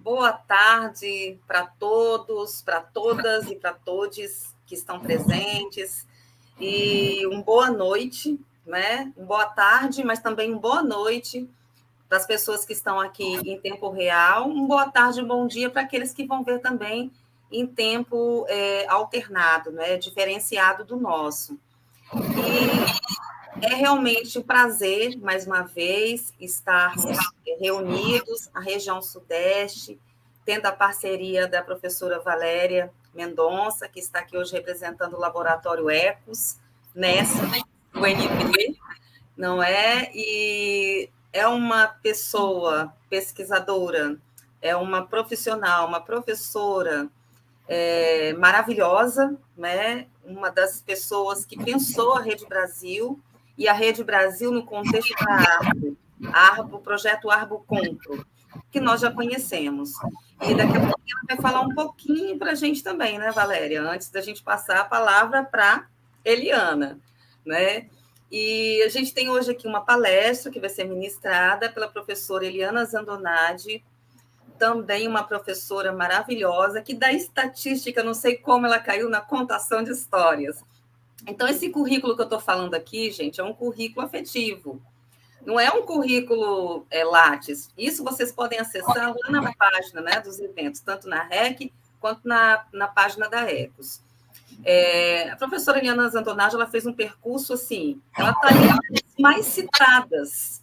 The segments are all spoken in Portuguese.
boa tarde para todos, para todas e para todos que estão presentes, e uma boa noite, né? Uma boa tarde, mas também uma boa noite para as pessoas que estão aqui em tempo real, uma boa tarde, um bom dia para aqueles que vão ver também em tempo alternado, né? Diferenciado do nosso. E é realmente um prazer, mais uma vez, estarmos reunidos, a região Sudeste, tendo a parceria da professora Valéria Mendonça, que está aqui hoje representando o Laboratório Ecos, nessa, do UNB, não é? E é uma pessoa pesquisadora, é uma profissional, uma professora maravilhosa, né? Uma das pessoas que pensou a Rede Brasil, e a Rede Brasil no contexto da Arbo, o projeto Arbo Compro, que nós já conhecemos. E daqui a pouco ela vai falar um pouquinho para a gente também, né, Valéria? Antes da gente passar a palavra para Eliana, né? E a gente tem hoje aqui uma palestra que vai ser ministrada pela professora Eliana Zandonade, também uma professora maravilhosa, que da estatística, não sei como ela caiu na contação de histórias. Então, esse currículo que eu estou falando aqui, gente, é um currículo afetivo. Não é um currículo Lattes. Isso vocês podem acessar lá na página, né, dos eventos, tanto na REC quanto na página da ECOS. A professora Eliana Zandonade, ela fez um percurso assim, ela está entre as mais citadas,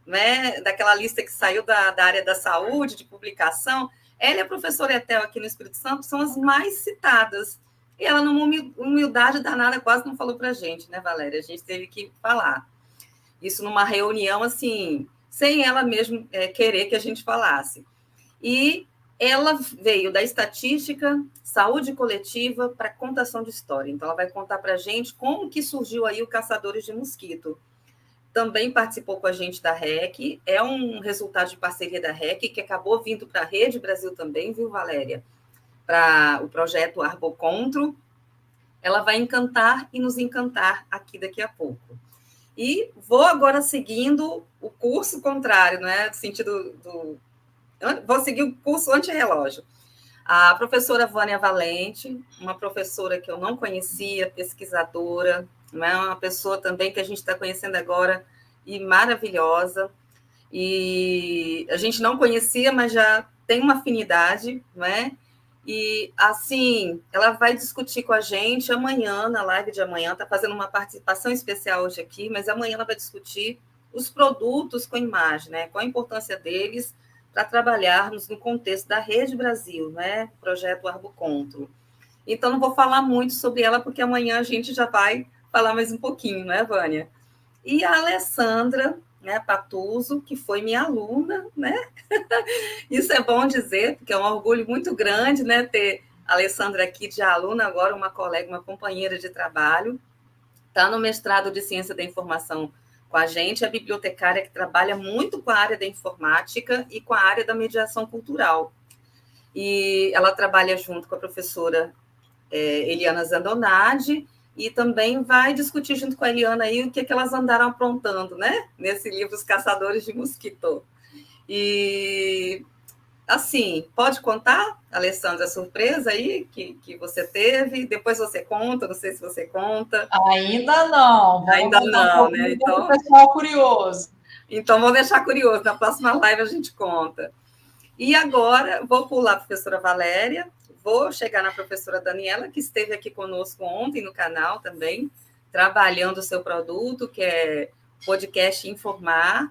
né, daquela lista que saiu da área da saúde, de publicação. Ela e a professora Etel aqui no Espírito Santo são as mais citadas. E ela, numa humildade danada, quase não falou para a gente, né, Valéria? A gente teve que falar. Isso numa reunião, assim, sem ela mesmo querer que a gente falasse. E ela veio da estatística, saúde coletiva, para contação de história. Então, ela vai contar para a gente como que surgiu aí o Caçadores de Mosquito. Também participou com a gente da REC, é um resultado de parceria da REC, que acabou vindo para a Rede Brasil também, viu, Valéria? Para o projeto Arbocontro. Ela vai encantar e nos encantar aqui daqui a pouco. E vou agora seguindo o curso contrário, né? No sentido vou seguir o curso antirrelógio. A professora Vânia Valente, uma professora que eu não conhecia, pesquisadora, né? Uma pessoa também que a gente está conhecendo agora e maravilhosa. E a gente não conhecia, mas já tem uma afinidade, né? E, assim, ela vai discutir com a gente amanhã, na live de amanhã, está fazendo uma participação especial hoje aqui, mas amanhã ela vai discutir os produtos com imagem, né? Qual a importância deles para trabalharmos no contexto da Rede Brasil, né? Projeto Arbocontro. Então, não vou falar muito sobre ela, porque amanhã a gente já vai falar mais um pouquinho, né, Vânia? E a Alessandra, né, Patuso, que foi minha aluna, né? Isso é bom dizer, porque é um orgulho muito grande, né, ter a Alessandra aqui de aluna, agora uma colega, uma companheira de trabalho. Está no mestrado de Ciência da Informação com a gente, é bibliotecária que trabalha muito com a área da informática e com a área da mediação cultural. E ela trabalha junto com a professora Eliana Zandonade, e também vai discutir junto com a Eliana aí o que elas andaram aprontando, né? Nesse livro Os Caçadores de Mosquito. E, assim, pode contar, Alessandra, a surpresa aí que você teve? Depois você conta, não sei se você conta. Ainda não. Ainda não, né? Então, o pessoal curioso. Então, vou deixar curioso. Na próxima live a gente conta. E agora, vou pular a professora Valéria, vou chegar na professora Daniela, que esteve aqui conosco ontem no canal também, trabalhando o seu produto, que é podcast Informar.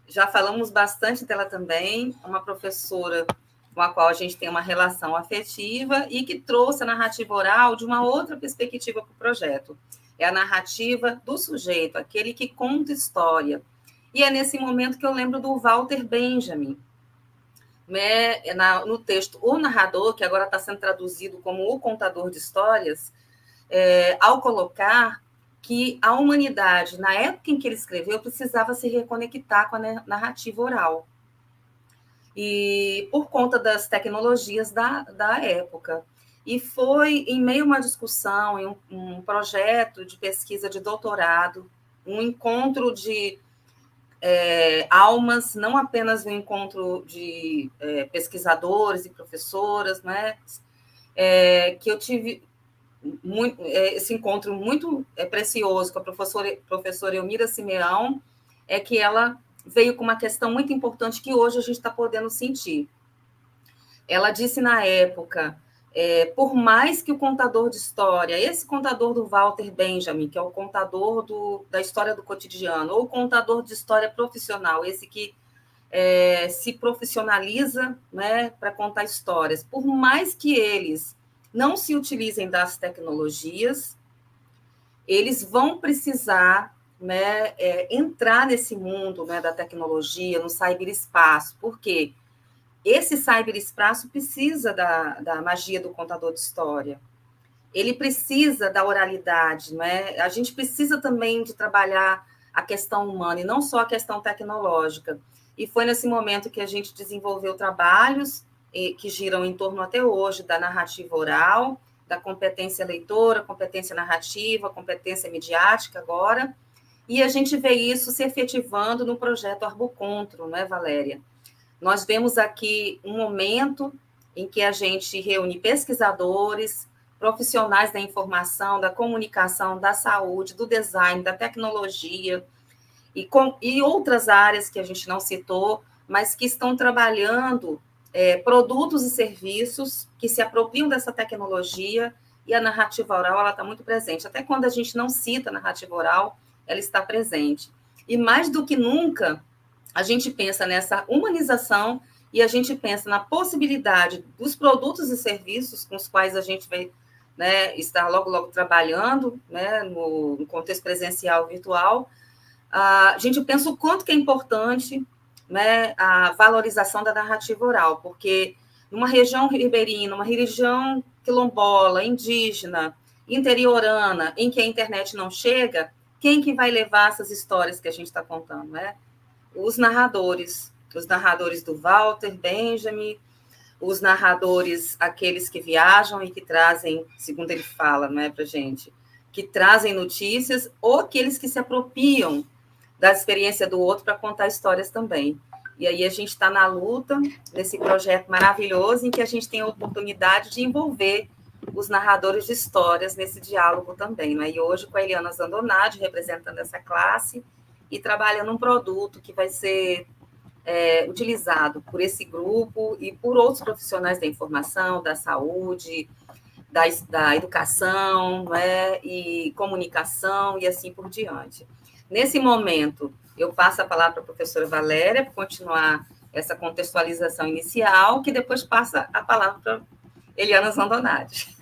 Já falamos bastante dela também, uma professora com a qual a gente tem uma relação afetiva e que trouxe a narrativa oral de uma outra perspectiva para o projeto. É a narrativa do sujeito, aquele que conta história. E é nesse momento que eu lembro do Walter Benjamin, né, no texto O Narrador, que agora está sendo traduzido como O Contador de Histórias, ao colocar que a humanidade, na época em que ele escreveu, precisava se reconectar com a narrativa oral. E por conta das tecnologias da época. E foi em meio a uma discussão, em um projeto de pesquisa de doutorado, um encontro de almas, não apenas no encontro de pesquisadores e professoras, né? Que eu tive esse encontro muito precioso com a professora Elmira Simeão, é que ela veio com uma questão muito importante que hoje a gente está podendo sentir. Ela disse na época, por mais que o contador de história, esse contador do Walter Benjamin, que é o contador da história do cotidiano, ou o contador de história profissional, esse que se profissionaliza, né, para contar histórias, por mais que eles não se utilizem das tecnologias, eles vão precisar, né, entrar nesse mundo, né, da tecnologia, no cyberespaço. Por quê? Esse cyberespaço precisa da magia do contador de história. Ele precisa da oralidade, né? A gente precisa também de trabalhar a questão humana e não só a questão tecnológica. E foi nesse momento que a gente desenvolveu trabalhos que giram em torno até hoje da narrativa oral, da competência leitora, competência narrativa, competência midiática agora, e a gente vê isso se efetivando no projeto Arbocontro, não é, Valéria? Nós vemos aqui um momento em que a gente reúne pesquisadores, profissionais da informação, da comunicação, da saúde, do design, da tecnologia, e outras áreas que a gente não citou, mas que estão trabalhando produtos e serviços que se apropriam dessa tecnologia, e a narrativa oral ela está muito presente. Até quando a gente não cita a narrativa oral, ela está presente. E mais do que nunca, a gente pensa nessa humanização e a gente pensa na possibilidade dos produtos e serviços com os quais a gente vai, né, estar logo trabalhando, né, no contexto presencial e virtual. A gente pensa o quanto que é importante, né, a valorização da narrativa oral, porque numa região ribeirinha, numa região quilombola, indígena, interiorana, em que a internet não chega, quem que vai levar essas histórias que a gente está contando, né? Os narradores do Walter Benjamin, os narradores, aqueles que viajam e que trazem, segundo ele fala, não é, para gente, que trazem notícias, ou aqueles que se apropriam da experiência do outro para contar histórias também. E aí a gente está na luta, nesse projeto maravilhoso, em que a gente tem a oportunidade de envolver os narradores de histórias nesse diálogo também, né? E hoje com a Eliana Zandonati, representando essa classe, e trabalhando um produto que vai ser utilizado por esse grupo e por outros profissionais da informação, da saúde, da educação, né, e comunicação, e assim por diante. Nesse momento, eu passo a palavra para a professora Valéria, para continuar essa contextualização inicial, que depois passa a palavra para Eliana Zandonati.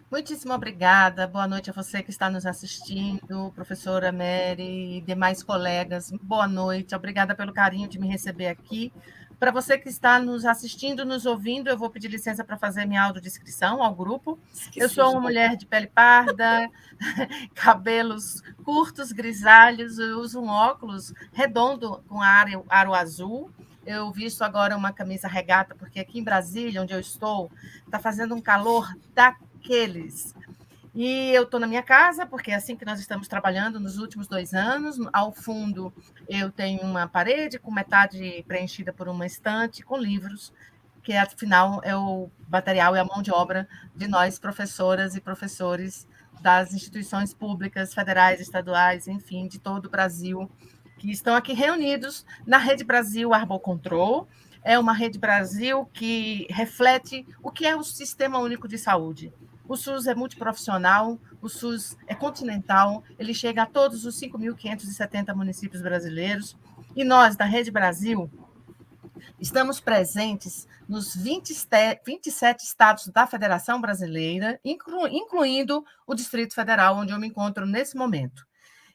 Muitíssimo obrigada. Boa noite a você que está nos assistindo, professora Mary e demais colegas. Boa noite. Obrigada pelo carinho de me receber aqui. Para você que está nos assistindo, nos ouvindo, eu vou pedir licença para fazer minha audiodescrição ao grupo. Eu sou uma mulher de pele parda, cabelos curtos, grisalhos, eu uso um óculos redondo com aro azul. Eu visto agora uma camisa regata, porque aqui em Brasília, onde eu estou, está fazendo um calor daqueles. E eu estou na minha casa, porque é assim que nós estamos trabalhando nos últimos 2 anos. Ao fundo, eu tenho uma parede com metade preenchida por uma estante com livros, que afinal é o material e a mão de obra de nós, professoras e professores das instituições públicas, federais, estaduais, enfim, de todo o Brasil, que estão aqui reunidos na Rede Brasil Arbocontrol. É uma Rede Brasil que reflete o que é o Sistema Único de Saúde. O SUS é multiprofissional, o SUS é continental, ele chega a todos os 5.570 municípios brasileiros, e nós, da Rede Brasil, estamos presentes nos 27 estados da Federação Brasileira, incluindo o Distrito Federal, onde eu me encontro nesse momento.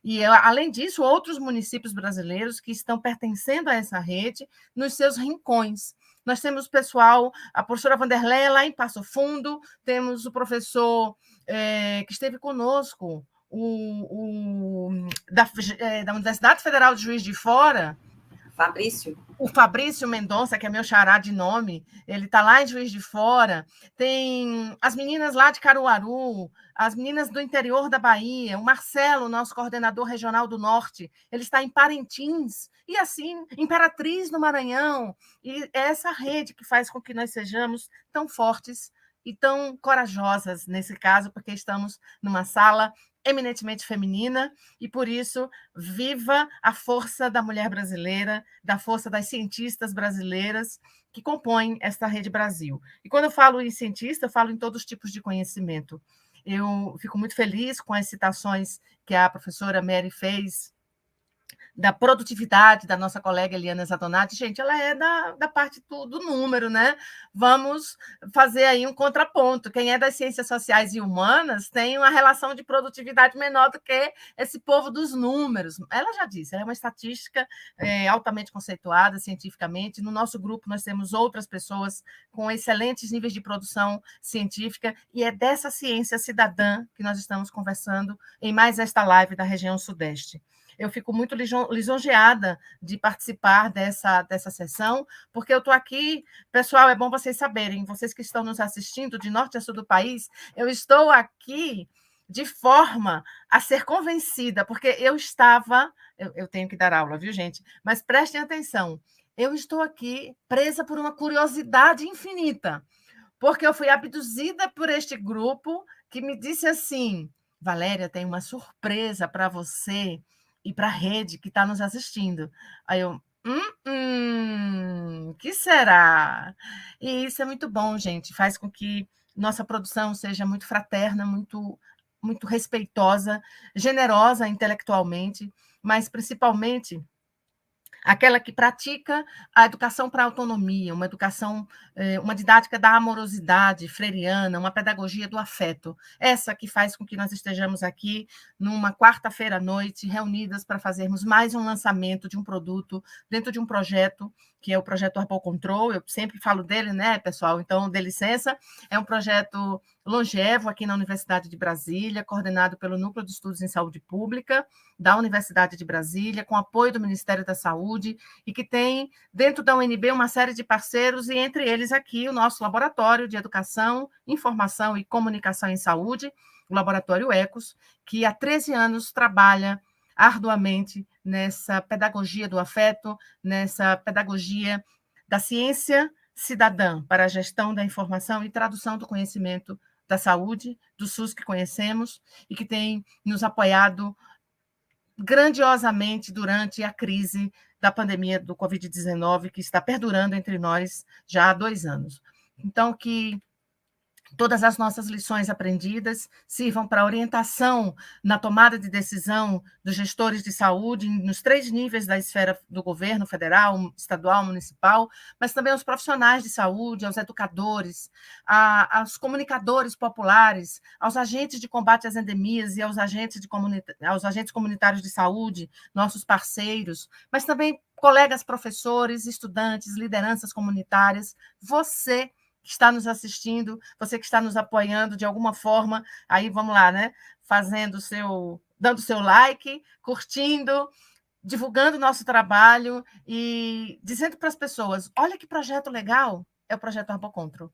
E, além disso, outros municípios brasileiros que estão pertencendo a essa rede nos seus rincões. Nós temos o pessoal, a professora Vanderleia lá em Passo Fundo, temos o professor que esteve conosco, da Universidade Federal de Juiz de Fora, Fabrício? O Fabrício Mendonça, que é meu xará de nome, ele está lá em Juiz de Fora. Tem as meninas lá de Caruaru, as meninas do interior da Bahia, o Marcelo, nosso coordenador regional do Norte, ele está em Parintins, e assim, Imperatriz no Maranhão. E é essa rede que faz com que nós sejamos tão fortes e tão corajosas, nesse caso, porque estamos numa sala eminentemente feminina, e por isso, viva a força da mulher brasileira, da força das cientistas brasileiras que compõem esta Rede Brasil. E quando eu falo em cientista, eu falo em todos os tipos de conhecimento. Eu fico muito feliz com as citações que a professora Mary fez da produtividade da nossa colega Eliana Zadonati. Gente, ela é da parte do número, né? Vamos fazer aí um contraponto. Quem é das ciências sociais e humanas tem uma relação de produtividade menor do que esse povo dos números. Ela já disse, ela é uma estatística altamente conceituada cientificamente. No nosso grupo, nós temos outras pessoas com excelentes níveis de produção científica, e é dessa ciência cidadã que nós estamos conversando em mais esta live da região Sudeste. Eu fico muito lisonjeada de participar dessa sessão, porque eu estou aqui, pessoal, é bom vocês saberem, vocês que estão nos assistindo de norte a sul do país, eu estou aqui de forma a ser convencida, porque eu tenho que dar aula, viu, gente? Mas prestem atenção, eu estou aqui presa por uma curiosidade infinita, porque eu fui abduzida por este grupo que me disse assim: Valéria, tem uma surpresa para você e para a rede que está nos assistindo. Aí eu, que será? E isso é muito bom, gente, faz com que nossa produção seja muito fraterna, muito, muito respeitosa, generosa intelectualmente, mas principalmente aquela que pratica a educação para a autonomia, uma educação, uma didática da amorosidade freiriana, uma pedagogia do afeto. Essa que faz com que nós estejamos aqui numa quarta-feira à noite, reunidas para fazermos mais um lançamento de um produto dentro de um projeto, que é o projeto Arbocontrol. Eu sempre falo dele, né, pessoal? Então, dê licença. É um projeto longevo aqui na Universidade de Brasília, coordenado pelo Núcleo de Estudos em Saúde Pública da Universidade de Brasília, com apoio do Ministério da Saúde, e que tem, dentro da UNB, uma série de parceiros, e entre eles aqui o nosso Laboratório de Educação, Informação e Comunicação em Saúde, o Laboratório ECOS, que há 13 anos trabalha arduamente nessa pedagogia do afeto, nessa pedagogia da ciência cidadã para a gestão da informação e tradução do conhecimento da saúde, do SUS que conhecemos, e que tem nos apoiado grandiosamente durante a crise da pandemia do Covid-19, que está perdurando entre nós já há 2 anos. Então, que todas as nossas lições aprendidas sirvam para orientação na tomada de decisão dos gestores de saúde nos 3 níveis da esfera do governo federal, estadual, municipal, mas também aos profissionais de saúde, aos educadores, aos comunicadores populares, aos agentes de combate às endemias e aos agentes comunitários de saúde, nossos parceiros, mas também colegas professores, estudantes, lideranças comunitárias, você que está nos assistindo, você que está nos apoiando de alguma forma, aí vamos lá, né? Dando seu like, curtindo, divulgando o nosso trabalho e dizendo para as pessoas: olha que projeto legal, é o projeto Arbocontrol.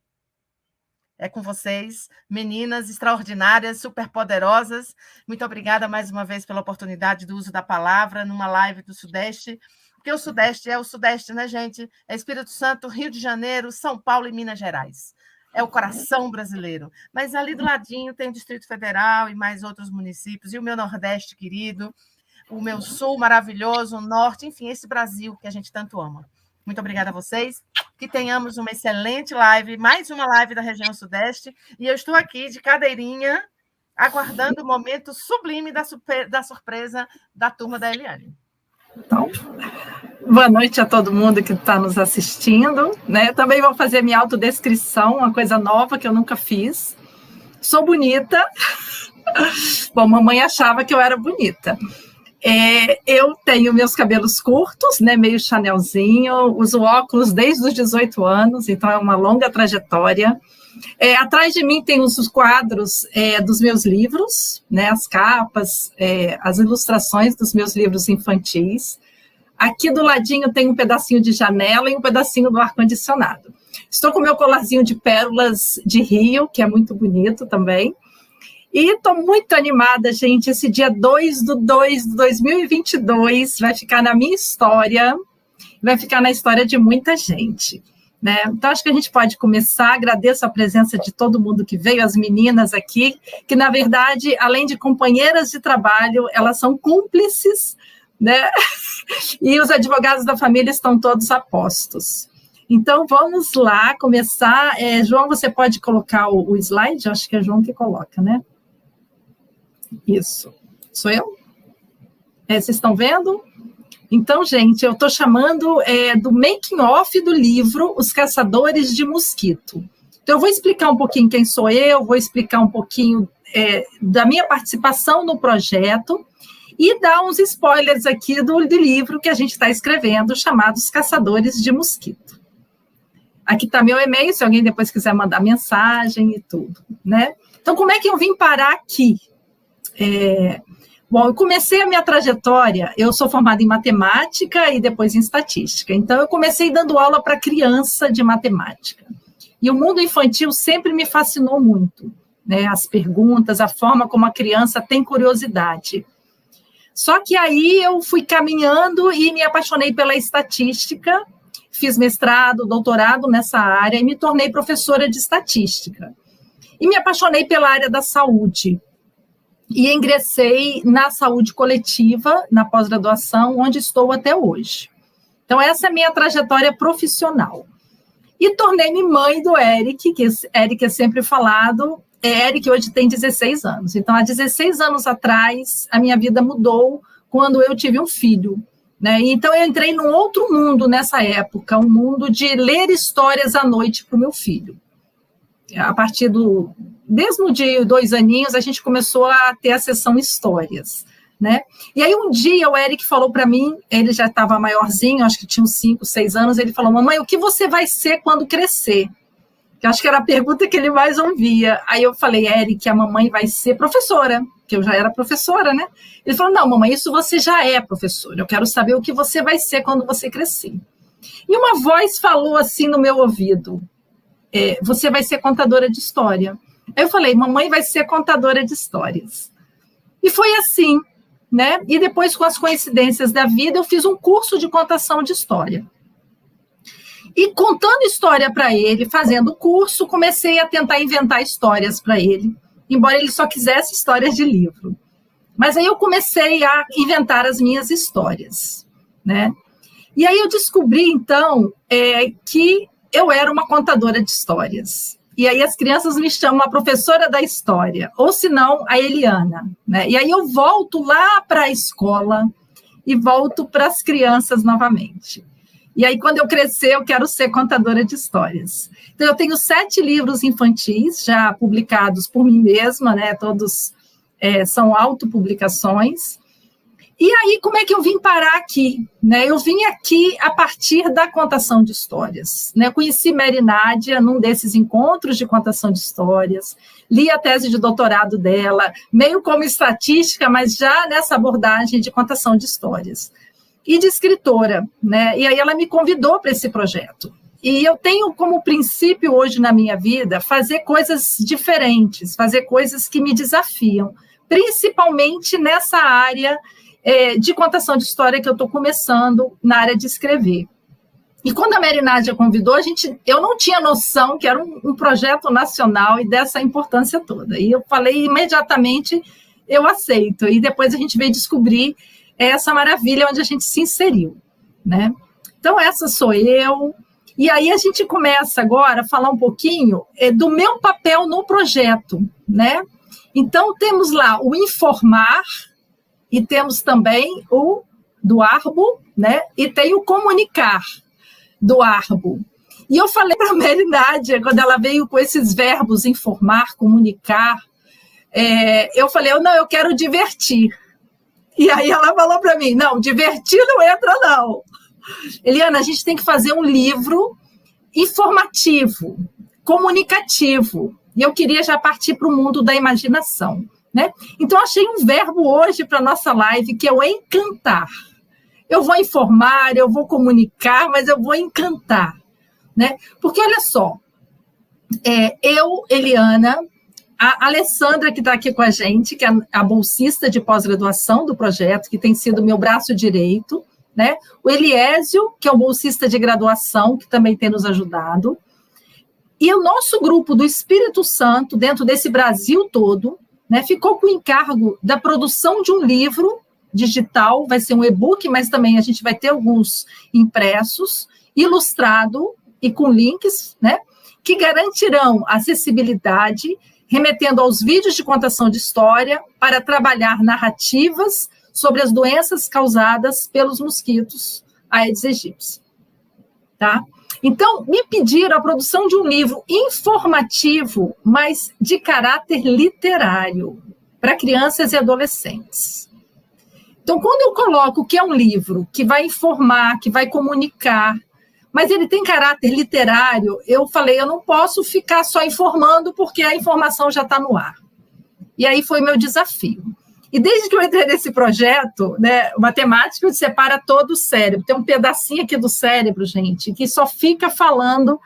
É com vocês, meninas extraordinárias, superpoderosas. Muito obrigada mais uma vez pela oportunidade do uso da palavra numa live do Sudeste, porque o Sudeste é o Sudeste, né, gente? É Espírito Santo, Rio de Janeiro, São Paulo e Minas Gerais. É o coração brasileiro. Mas ali do ladinho tem o Distrito Federal e mais outros municípios, e o meu Nordeste querido, o meu Sul maravilhoso, o Norte, enfim, esse Brasil que a gente tanto ama. Muito obrigada a vocês, que tenhamos uma excelente live, mais uma live da região Sudeste, e eu estou aqui de cadeirinha, aguardando o momento sublime da surpresa da turma da Eliane. Então, boa noite a todo mundo que está nos assistindo, né? Também vou fazer minha autodescrição, uma coisa nova que eu nunca fiz. Sou bonita. Bom, mamãe achava que eu era bonita. Eu tenho meus cabelos curtos, né, meio chanelzinho, uso óculos desde os 18 anos, então é uma longa trajetória. Atrás de mim tem os quadros dos meus livros, né, as capas, as ilustrações dos meus livros infantis. Aqui do ladinho tem um pedacinho de janela e um pedacinho do ar-condicionado. Estou com o meu colarzinho de pérolas de Rio, que é muito bonito também. E estou muito animada, gente. Esse dia 2/2/2022 vai ficar na minha história, vai ficar na história de muita gente, né? Então, acho que a gente pode começar. Agradeço a presença de todo mundo que veio, as meninas aqui, que, na verdade, além de companheiras de trabalho, elas são cúmplices, né? E os advogados da família estão todos a postos. Então, vamos lá começar. João, você pode colocar o slide? Acho que é João que coloca, né? Isso. Sou eu? Vocês estão vendo? Então, gente, eu estou chamando do making off do livro Os Caçadores de Mosquito. Então, eu vou explicar um pouquinho quem sou eu, vou explicar um pouquinho da minha participação no projeto e dar uns spoilers aqui do livro que a gente está escrevendo, chamado Os Caçadores de Mosquito. Aqui está meu e-mail, se alguém depois quiser mandar mensagem e tudo, né? Então, como é que eu vim parar aqui? Bom, eu comecei a minha trajetória, eu sou formada em matemática e depois em estatística, então eu comecei dando aula para criança de matemática. E o mundo infantil sempre me fascinou muito, né? As perguntas, a forma como a criança tem curiosidade. Só que aí eu fui caminhando e me apaixonei pela estatística, fiz mestrado, doutorado nessa área e me tornei professora de estatística. E me apaixonei pela área da saúde. E ingressei na saúde coletiva, na pós-graduação, onde estou até hoje. Então, essa é a minha trajetória profissional. E tornei-me mãe do Eric, que Eric é sempre falado. Eric hoje tem 16 anos. Então, há 16 anos atrás, a minha vida mudou quando eu tive um filho, né? Então, eu entrei num outro mundo nessa época, um mundo de ler histórias à noite para o meu filho. A partir mesmo de 2 aninhos, a gente começou a ter a sessão histórias, né? E aí, um dia, o Eric falou para mim, ele já estava maiorzinho, acho que tinha uns 5, 6 anos, ele falou: mamãe, o que você vai ser quando crescer? Que acho que era a pergunta que ele mais ouvia. Aí eu falei: Eric, a mamãe vai ser professora, que eu já era professora, né? Ele falou: não, mamãe, isso você já é professora, eu quero saber o que você vai ser quando você crescer. E uma voz falou assim no meu ouvido: você vai ser contadora de história. Aí eu falei: mamãe vai ser contadora de histórias. E foi assim, né? E depois, com as coincidências da vida, eu fiz um curso de contação de história. E contando história para ele, fazendo o curso, comecei a tentar inventar histórias para ele, embora ele só quisesse histórias de livro. Mas aí eu comecei a inventar as minhas histórias, né? E aí eu descobri, então, que eu era uma contadora de histórias. E aí as crianças me chamam a professora da história, ou se não, a Eliana, né? E aí eu volto lá para a escola e volto para as crianças novamente. E aí, quando eu crescer, eu quero ser contadora de histórias. Então, eu tenho 7 livros infantis já publicados por mim mesma, né? Todos são autopublicações. E aí, como é que eu vim parar aqui? Né? Eu vim aqui a partir da contação de histórias. Né? Eu conheci Mary Nádia num desses encontros de contação de histórias, li a tese de doutorado dela, meio como estatística, mas já nessa abordagem de contação de histórias. E de escritora, né? E aí ela me convidou para esse projeto. E eu tenho como princípio hoje na minha vida fazer coisas diferentes, fazer coisas que me desafiam, principalmente nessa área de contação de história que eu estou começando na área de escrever. E quando a Mary Nádia convidou, eu não tinha noção que era um projeto nacional e dessa importância toda. E eu falei imediatamente, eu aceito. E depois a gente veio descobrir essa maravilha onde a gente se inseriu, né? Então, essa sou eu. E aí a gente começa agora a falar um pouquinho do meu papel no projeto, né? Então, temos lá o informar e temos também o do Arbo, né? E tem o comunicar do Arbo. E eu falei para a Mary Nádia, quando ela veio com esses verbos informar, comunicar, eu falei: eu quero divertir. E aí ela falou para mim: não, divertir não entra, não. Eliana, a gente tem que fazer um livro informativo, comunicativo. E eu queria já partir para o mundo da imaginação, né? Então, achei um verbo hoje para a nossa live, que é o encantar. Eu vou informar, eu vou comunicar, mas eu vou encantar, né? Porque, olha só, eu, Eliana, a Alessandra, que está aqui com a gente, que é a bolsista de pós-graduação do projeto, que tem sido meu braço direito, né? O Eliésio, que é o bolsista de graduação, que também tem nos ajudado, e o nosso grupo do Espírito Santo, dentro desse Brasil todo, né, ficou com o encargo da produção de um livro digital, vai ser um e-book, mas também a gente vai ter alguns impressos, ilustrado e com links, né, que garantirão acessibilidade, remetendo aos vídeos de contação de história para trabalhar narrativas sobre as doenças causadas pelos mosquitos Aedes aegypti. Tá? Então, me pediram a produção de um livro informativo, mas de caráter literário, para crianças e adolescentes. Então, quando eu coloco que é um livro que vai informar, que vai comunicar, mas ele tem caráter literário, eu falei, eu não posso ficar só informando, porque a informação já está no ar. E aí foi meu desafio. E desde que eu entrei nesse projeto, né, matemática separa todo o cérebro. Tem um pedacinho aqui do cérebro, gente, que só fica falando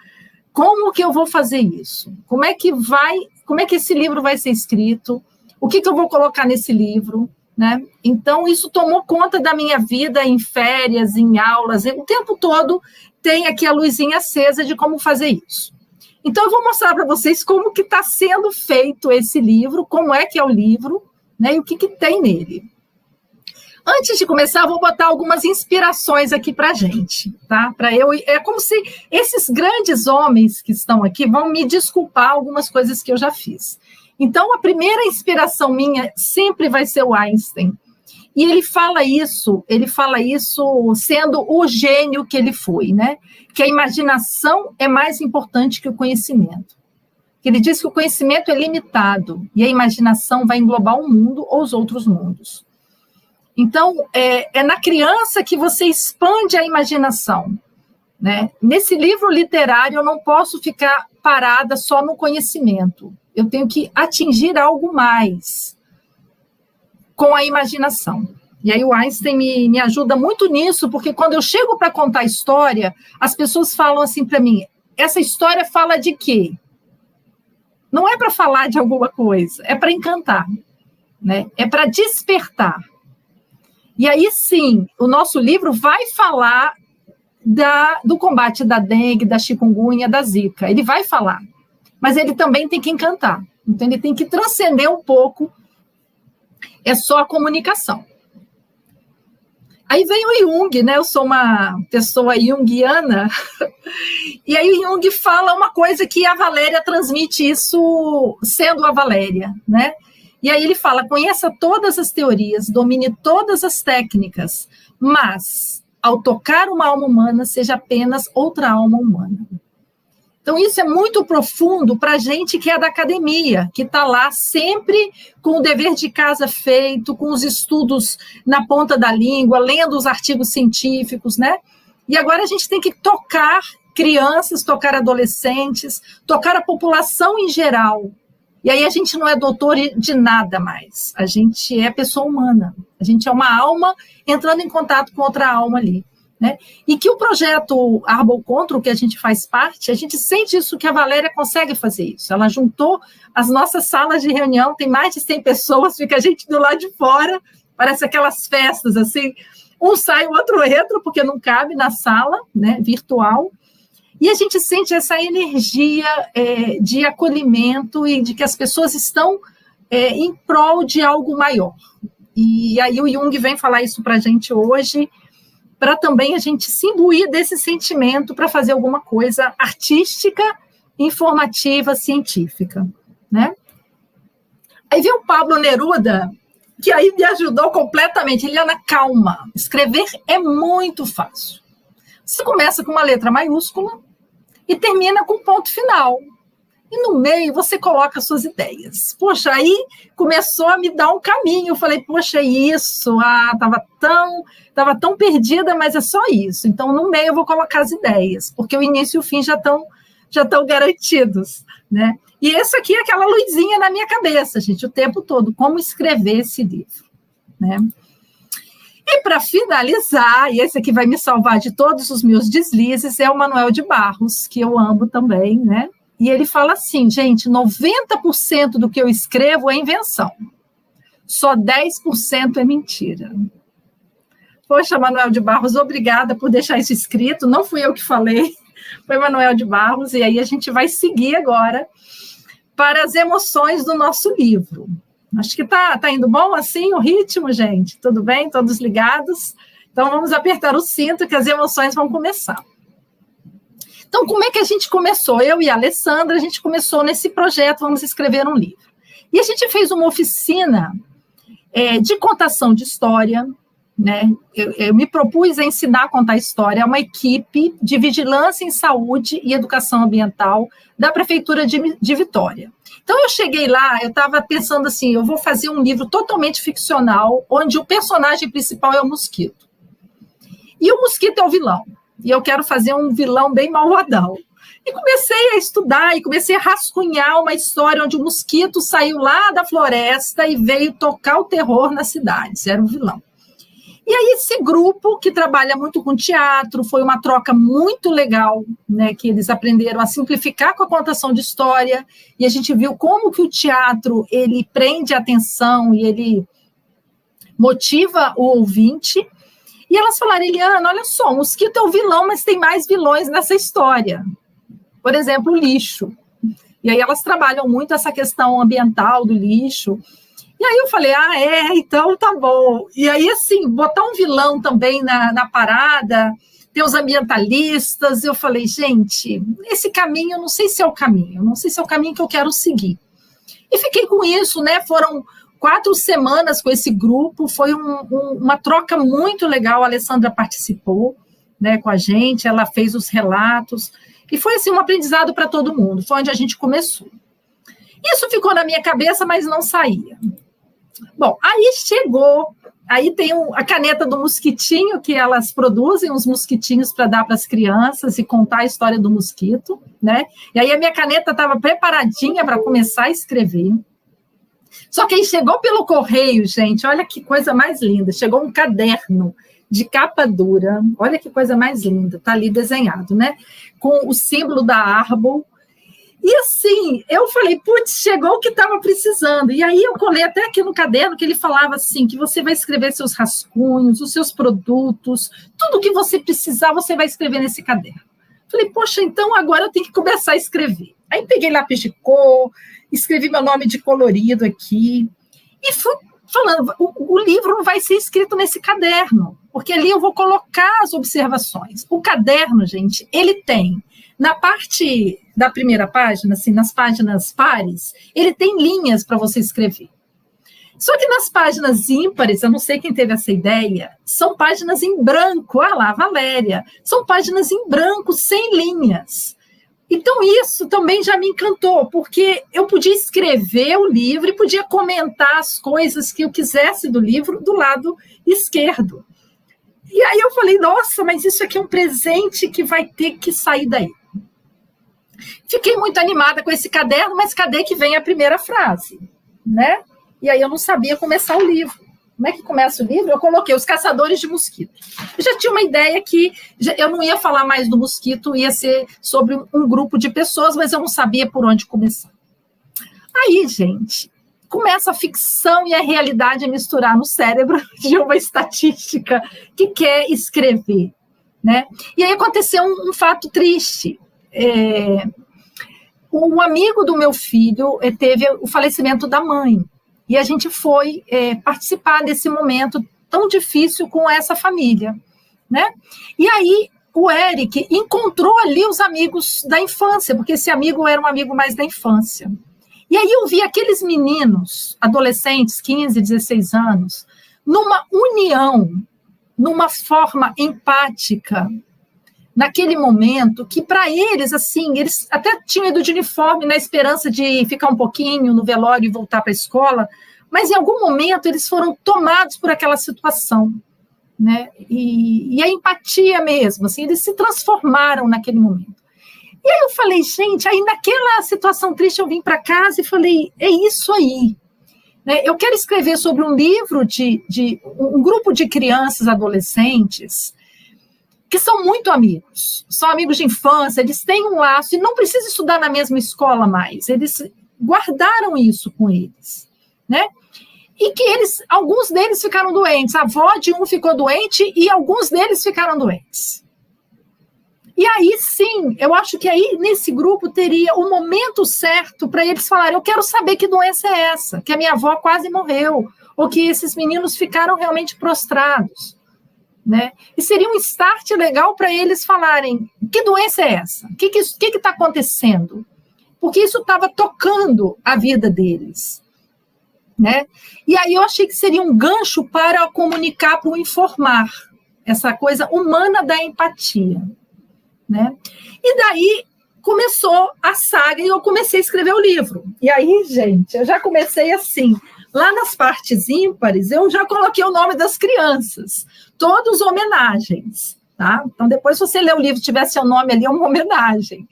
como que eu vou fazer isso, como é que esse livro vai ser escrito, o que eu vou colocar nesse livro, né? Então, isso tomou conta da minha vida em férias, em aulas, o tempo todo tem aqui a luzinha acesa de como fazer isso. Então, eu vou mostrar para vocês como que está sendo feito esse livro, como é que é o livro, né, e o que tem nele. Antes de começar, eu vou botar algumas inspirações aqui para a gente, tá? É como se esses grandes homens que estão aqui vão me desculpar algumas coisas que eu já fiz. Então, a primeira inspiração minha sempre vai ser o Einstein. E ele fala isso sendo o gênio que ele foi, né? Que a imaginação é mais importante que o conhecimento. Ele diz que o conhecimento é limitado e a imaginação vai englobar o mundo ou os outros mundos. Então, é na criança que você expande a imaginação, né? Nesse livro literário, eu não posso ficar parada só no conhecimento. Eu tenho que atingir algo mais com a imaginação. E aí o Einstein me ajuda muito nisso, porque quando eu chego para contar a história, as pessoas falam assim para mim, essa história fala de quê? Não é para falar de alguma coisa, é para encantar, né? É para despertar. E aí, sim, o nosso livro vai falar do combate da dengue, da chikungunya, da zika. Ele vai falar, mas ele também tem que encantar. Então, ele tem que transcender um pouco, é só a comunicação. Aí vem o Jung, né? Eu sou uma pessoa junguiana, e aí o Jung fala uma coisa que a Valéria transmite isso sendo a Valéria, né? E aí ele fala, conheça todas as teorias, domine todas as técnicas, mas, ao tocar uma alma humana, seja apenas outra alma humana. Então, isso é muito profundo para a gente que é da academia, que está lá sempre com o dever de casa feito, com os estudos na ponta da língua, lendo os artigos científicos, né? E agora a gente tem que tocar crianças, tocar adolescentes, tocar a população em geral. E aí a gente não é doutor de nada mais, a gente é pessoa humana, a gente é uma alma entrando em contato com outra alma ali, né? E que o projeto Arbol Control, que a gente faz parte, a gente sente isso, que a Valéria consegue fazer isso, ela juntou as nossas salas de reunião, tem mais de 100 pessoas, fica a gente do lado de fora, parece aquelas festas assim, um sai, o outro entra, porque não cabe na sala, né, virtual. E a gente sente essa energia de acolhimento e de que as pessoas estão em prol de algo maior. E aí o Jung vem falar isso para a gente hoje, para também a gente se imbuir desse sentimento para fazer alguma coisa artística, informativa, científica, né? Aí vem o Pablo Neruda, que aí me ajudou completamente. Eliana, calma, escrever é muito fácil. Você começa com uma letra maiúscula, e termina com ponto final. E no meio você coloca suas ideias. Poxa, aí começou a me dar um caminho. Eu falei, poxa, isso, estava tão perdida, mas é só isso. Então, no meio eu vou colocar as ideias, porque o início e o fim já estão garantidos, né? E essa aqui é aquela luzinha na minha cabeça, gente, o tempo todo, como escrever esse livro, né? E para finalizar, e esse aqui vai me salvar de todos os meus deslizes, é o Manuel de Barros, que eu amo também, né? E ele fala assim, gente, 90% do que eu escrevo é invenção. Só 10% é mentira. Poxa, Manuel de Barros, obrigada por deixar isso escrito. Não fui eu que falei, foi Manuel de Barros. E aí a gente vai seguir agora para as emoções do nosso livro. Acho que tá indo bom assim o ritmo, gente? Tudo bem? Todos ligados? Então vamos apertar o cinto que as emoções vão começar. Então, como é que a gente começou? Eu e a Alessandra, a gente começou nesse projeto, vamos escrever um livro. E a gente fez uma oficina de contação de história, né? Eu me propus a ensinar a contar história a uma equipe de vigilância em saúde e educação ambiental da Prefeitura de Vitória. Então, eu cheguei lá, eu estava pensando assim, eu vou fazer um livro totalmente ficcional, onde o personagem principal é o mosquito. E o mosquito é o vilão. E eu quero fazer um vilão bem malvadão. E comecei a estudar e comecei a rascunhar uma história onde o mosquito saiu lá da floresta e veio tocar o terror nas cidades, era um vilão. E aí esse grupo, que trabalha muito com teatro, foi uma troca muito legal, né, que eles aprenderam a simplificar com a contação de história, e a gente viu como que o teatro, ele prende a atenção e ele motiva o ouvinte. E elas falaram, Eliana, olha só, o mosquito é o vilão, mas tem mais vilões nessa história. Por exemplo, o lixo. E aí elas trabalham muito essa questão ambiental do lixo. E aí eu falei, então tá bom. E aí, assim, botar um vilão também na parada, ter os ambientalistas, eu falei, gente, esse caminho, eu não sei se é o caminho, não sei se é o caminho que eu quero seguir. E fiquei com isso, né? Foram 4 semanas com esse grupo, foi uma troca muito legal, a Alessandra participou, né, com a gente, ela fez os relatos, e foi assim, um aprendizado para todo mundo, foi onde a gente começou. Isso ficou na minha cabeça, mas não saía. Bom, aí chegou, aí tem a caneta do mosquitinho, que elas produzem uns mosquitinhos para dar para as crianças e contar a história do mosquito, né? E aí a minha caneta estava preparadinha para começar a escrever. Só que aí chegou pelo correio, gente, olha que coisa mais linda, chegou um caderno de capa dura, olha que coisa mais linda, está ali desenhado, né? Com o símbolo da Arbol. E assim, eu falei, putz, chegou o que estava precisando. E aí eu colei até aqui no caderno que ele falava assim, que você vai escrever seus rascunhos, os seus produtos, tudo que você precisar, você vai escrever nesse caderno. Falei, poxa, então agora eu tenho que começar a escrever. Aí peguei lápis de cor, escrevi meu nome de colorido aqui, e fui falando, o livro não vai ser escrito nesse caderno, porque ali eu vou colocar as observações. O caderno, gente, ele tem, na parte da primeira página, assim, nas páginas pares, ele tem linhas para você escrever. Só que nas páginas ímpares, eu não sei quem teve essa ideia, são páginas em branco, olha lá, Valéria, são páginas em branco, sem linhas. Então, isso também já me encantou, porque eu podia escrever o livro e podia comentar as coisas que eu quisesse do livro do lado esquerdo. E aí eu falei, nossa, mas isso aqui é um presente que vai ter que sair daí. Fiquei muito animada com esse caderno, mas cadê que vem a primeira frase, né? E aí eu não sabia começar o livro. Como é que começa o livro? Eu coloquei Os Caçadores de Mosquito. Eu já tinha uma ideia que eu não ia falar mais do mosquito, ia ser sobre um grupo de pessoas, mas eu não sabia por onde começar. Aí, gente, começa a ficção e a realidade a misturar no cérebro de uma estatística que quer escrever, né? E aí aconteceu um fato triste. Um amigo do meu filho teve o falecimento da mãe. E a gente foi participar desse momento tão difícil com essa família, né? E aí o Eric encontrou ali os amigos da infância, porque esse amigo era um amigo mais da infância. E aí eu vi aqueles meninos, adolescentes, 15, 16 anos, numa união, numa forma empática, naquele momento, que para eles, assim, eles até tinham ido de uniforme na esperança de ficar um pouquinho no velório e voltar para a escola, mas em algum momento eles foram tomados por aquela situação, né? E a empatia mesmo, assim, eles se transformaram naquele momento. E aí eu falei, gente, aí naquela situação triste eu vim para casa e falei, é isso aí. né? Eu quero escrever sobre um livro de um grupo de crianças, adolescentes, que são muito amigos, são amigos de infância, eles têm um laço, e não precisa estudar na mesma escola mais, eles guardaram isso com eles, né? E que alguns deles ficaram doentes, a avó de um ficou doente e alguns deles ficaram doentes. E aí, sim, eu acho que aí, nesse grupo, teria o momento certo para eles falarem, eu quero saber que doença é essa, que a minha avó quase morreu, ou que esses meninos ficaram realmente prostrados, né? E seria um start legal para eles falarem, que doença é essa? O que está acontecendo? Porque isso estava tocando a vida deles, né? E aí eu achei que seria um gancho para comunicar, para informar, essa coisa humana da empatia, né? E daí começou a saga e eu comecei a escrever o livro. E aí, gente, eu já comecei assim, lá nas partes ímpares, eu já coloquei o nome das crianças, todos homenagens, tá? Então, depois, se você ler o livro e tiver seu nome ali, é uma homenagem.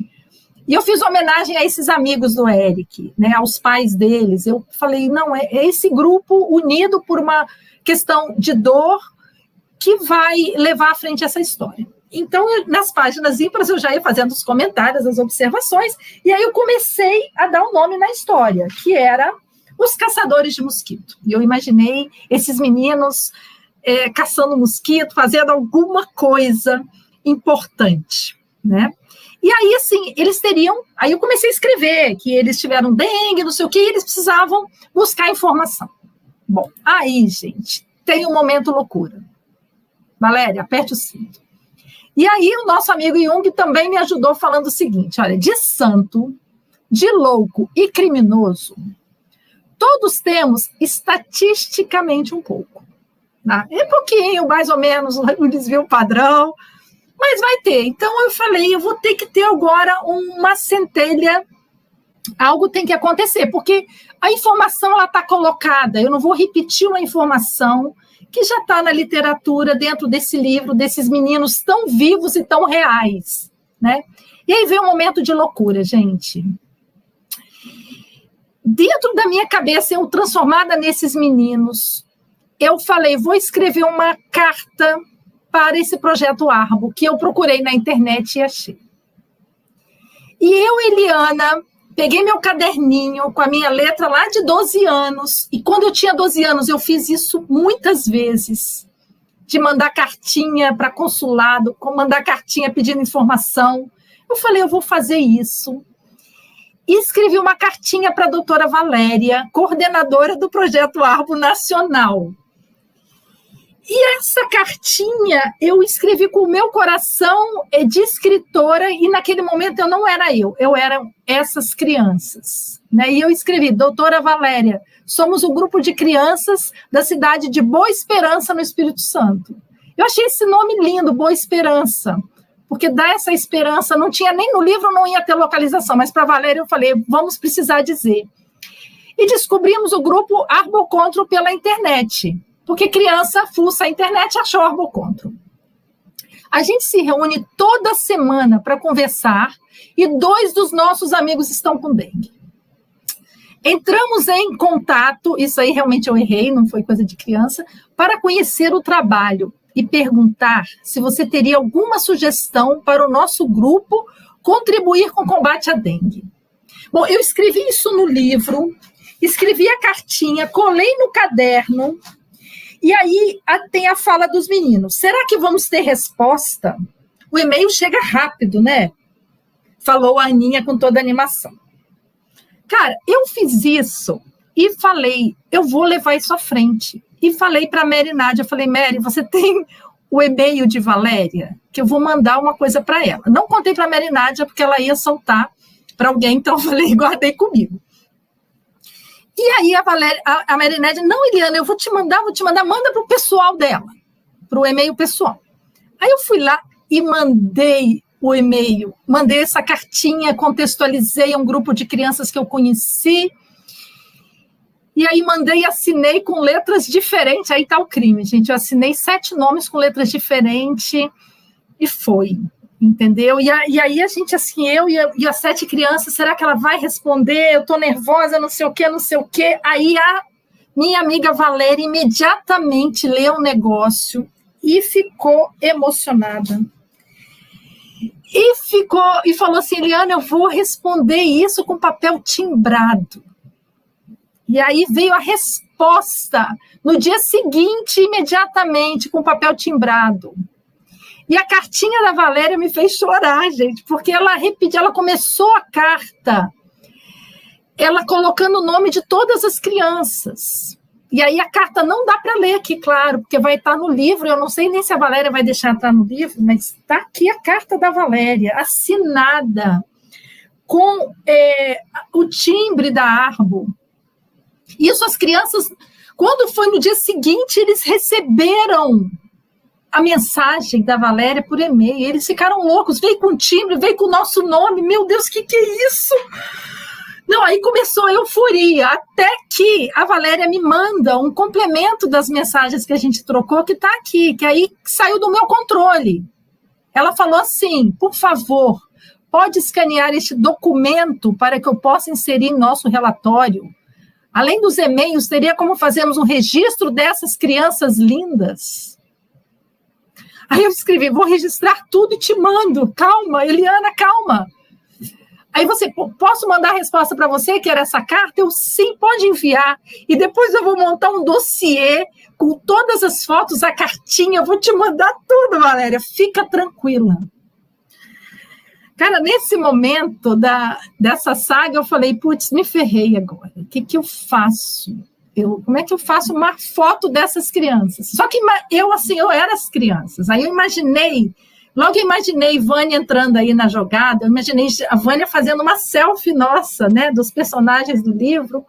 E eu fiz homenagem a esses amigos do Eric, né, aos pais deles. Eu falei, não, é esse grupo unido por uma questão de dor que vai levar à frente essa história. Então, nas páginas ímpares, eu já ia fazendo os comentários, as observações, e aí eu comecei a dar um nome na história, que era Os Caçadores de Mosquito. E eu imaginei esses meninos caçando mosquito, fazendo alguma coisa importante, né? E aí, assim, eles teriam... Aí eu comecei a escrever que eles tiveram dengue, não sei o quê, e eles precisavam buscar informação. Bom, aí, gente, tem um momento loucura. Valéria, aperte o cinto. E aí o nosso amigo Jung também me ajudou falando o seguinte, olha, de santo, de louco e criminoso, todos temos estatisticamente um pouco. Tá? É pouquinho, mais ou menos, o desvio padrão, mas vai ter. Então eu falei, eu vou ter que ter agora uma centelha, algo tem que acontecer, porque a informação ela está colocada, eu não vou repetir uma informação que já está na literatura, dentro desse livro, desses meninos tão vivos e tão reais, né? E aí veio um momento de loucura, gente. Dentro da minha cabeça, eu transformada nesses meninos, eu falei, vou escrever uma carta para esse projeto Arbo, que eu procurei na internet e achei. E eu, Eliana, peguei meu caderninho com a minha letra lá de 12 anos, e quando eu tinha 12 anos, eu fiz isso muitas vezes, de mandar cartinha para consulado, mandar cartinha pedindo informação. Eu falei, eu vou fazer isso. E escrevi uma cartinha para a doutora Valéria, coordenadora do Projeto Arbo Nacional. E essa cartinha eu escrevi com o meu coração de escritora, e naquele momento eu não era eu era essas crianças. Né? E eu escrevi, doutora Valéria, somos um grupo de crianças da cidade de Boa Esperança, no Espírito Santo. Eu achei esse nome lindo, Boa Esperança, porque dá essa esperança, não tinha nem no livro, não ia ter localização, mas para a Valéria eu falei, vamos precisar dizer. E descobrimos o grupo Arbocontro pela internet, porque criança fuça a internet e achou Arbocontro. A gente se reúne toda semana para conversar e 2 dos nossos amigos estão com dengue. Entramos em contato, isso aí realmente eu errei, não foi coisa de criança, para conhecer o trabalho e perguntar se você teria alguma sugestão para o nosso grupo contribuir com o combate à dengue. Bom, eu escrevi isso no livro, escrevi a cartinha, colei no caderno. E aí tem a fala dos meninos. Será que vamos ter resposta? O e-mail chega rápido, né? Falou a Aninha com toda a animação. Cara, eu fiz isso e falei, eu vou levar isso à frente. E falei para a Mary Nádia, falei, Mary, você tem o e-mail de Valéria? Que eu vou mandar uma coisa para ela. Não contei para a Mary Nádia, porque ela ia soltar para alguém, então eu falei, guardei comigo. E aí a Mary Nádia, não, Eliana, eu vou te mandar, manda para o pessoal dela, para o e-mail pessoal. Aí eu fui lá e mandei o e-mail, mandei essa cartinha, contextualizei um grupo de crianças que eu conheci, e aí mandei e assinei com letras diferentes, aí está o crime, gente, eu assinei 7 nomes com letras diferentes, e foi, entendeu? E aí a gente, assim, eu e as 7 crianças, será que ela vai responder? Eu estou nervosa, não sei o quê, aí Minha amiga Valéria imediatamente leu o negócio e ficou emocionada. E falou assim, Eliana, eu vou responder isso com papel timbrado. E aí veio a resposta no dia seguinte, imediatamente, com papel timbrado. E a cartinha da Valéria me fez chorar, gente, porque ela começou a carta, ela colocando o nome de todas as crianças. E aí a carta não dá para ler aqui, claro, porque vai estar no livro, eu não sei nem se a Valéria vai deixar entrar no livro, mas está aqui a carta da Valéria, assinada, com o timbre da Arbo. Isso as crianças, quando foi no dia seguinte, eles receberam a mensagem da Valéria por e-mail, eles ficaram loucos, veio com timbre, veio com o nosso nome, meu Deus, o que é isso? Não, aí começou a euforia, até que a Valéria me manda um complemento das mensagens que a gente trocou, que está aqui, que aí saiu do meu controle. Ela falou assim, por favor, pode escanear este documento para que eu possa inserir em nosso relatório. Além dos e-mails, teria como fazermos um registro dessas crianças lindas? Aí eu escrevi, vou registrar tudo e te mando. Calma, Eliana, calma. Aí posso mandar a resposta para você, que era essa carta? Eu sim, pode enviar. E depois eu vou montar um dossiê com todas as fotos, a cartinha, eu vou te mandar tudo, Valéria. Fica tranquila. Cara, nesse momento dessa saga, eu falei, putz, me ferrei agora. O que eu faço? Como é que eu faço uma foto dessas crianças? Só que eu era as crianças. Aí eu imaginei Vânia entrando aí na jogada, eu imaginei a Vânia fazendo uma selfie nossa, né, dos personagens do livro.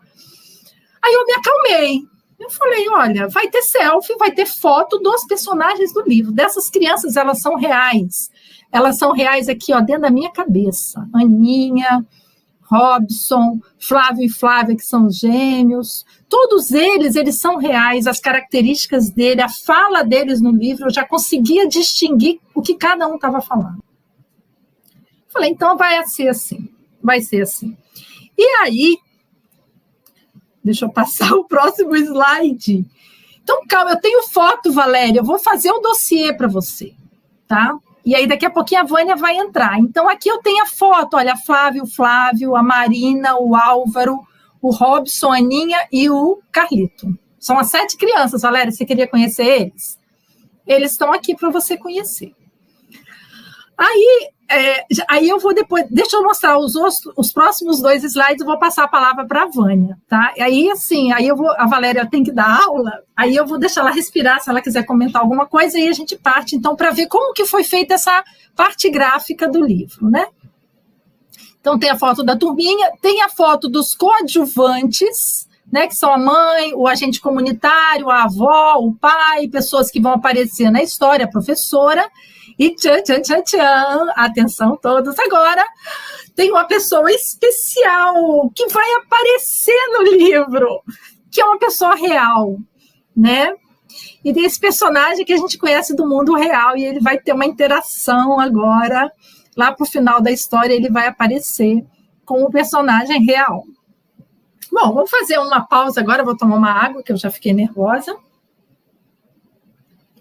Aí eu me acalmei. Eu falei, olha, vai ter selfie, vai ter foto dos personagens do livro. Dessas crianças, elas são reais. Elas são reais aqui, ó, dentro da minha cabeça. Aninha, Robson, Flávio e Flávia, que são gêmeos. Todos eles são reais, as características dele, a fala deles no livro, eu já conseguia distinguir o que cada um estava falando. Falei, então vai ser assim. E aí, deixa eu passar o próximo slide. Então, calma, eu tenho foto, Valéria, eu vou fazer o dossiê para você, tá? E aí, daqui a pouquinho, a Vânia vai entrar. Então, aqui eu tenho a foto, olha, o Flávio, a Marina, o Álvaro, o Robson, a Aninha e o Carlito. São as 7 crianças, Valéria, você queria conhecer eles? Eles estão aqui para você conhecer. Aí eu vou depois, deixa eu mostrar os próximos 2 slides, eu vou passar a palavra para a Vânia, tá? Aí, assim, a Valéria tem que dar aula, aí eu vou deixar ela respirar, se ela quiser comentar alguma coisa, aí a gente parte, então, para ver como que foi feita essa parte gráfica do livro, né? Então, tem a foto da turminha, tem a foto dos coadjuvantes, né, que são a mãe, o agente comunitário, a avó, o pai, pessoas que vão aparecer na história, a professora. E atenção todos agora, tem uma pessoa especial que vai aparecer no livro, que é uma pessoa real, né? E tem esse personagem que a gente conhece do mundo real e ele vai ter uma interação agora, lá para o final da história ele vai aparecer com o personagem real. Bom, vamos fazer uma pausa agora, vou tomar uma água, que eu já fiquei nervosa.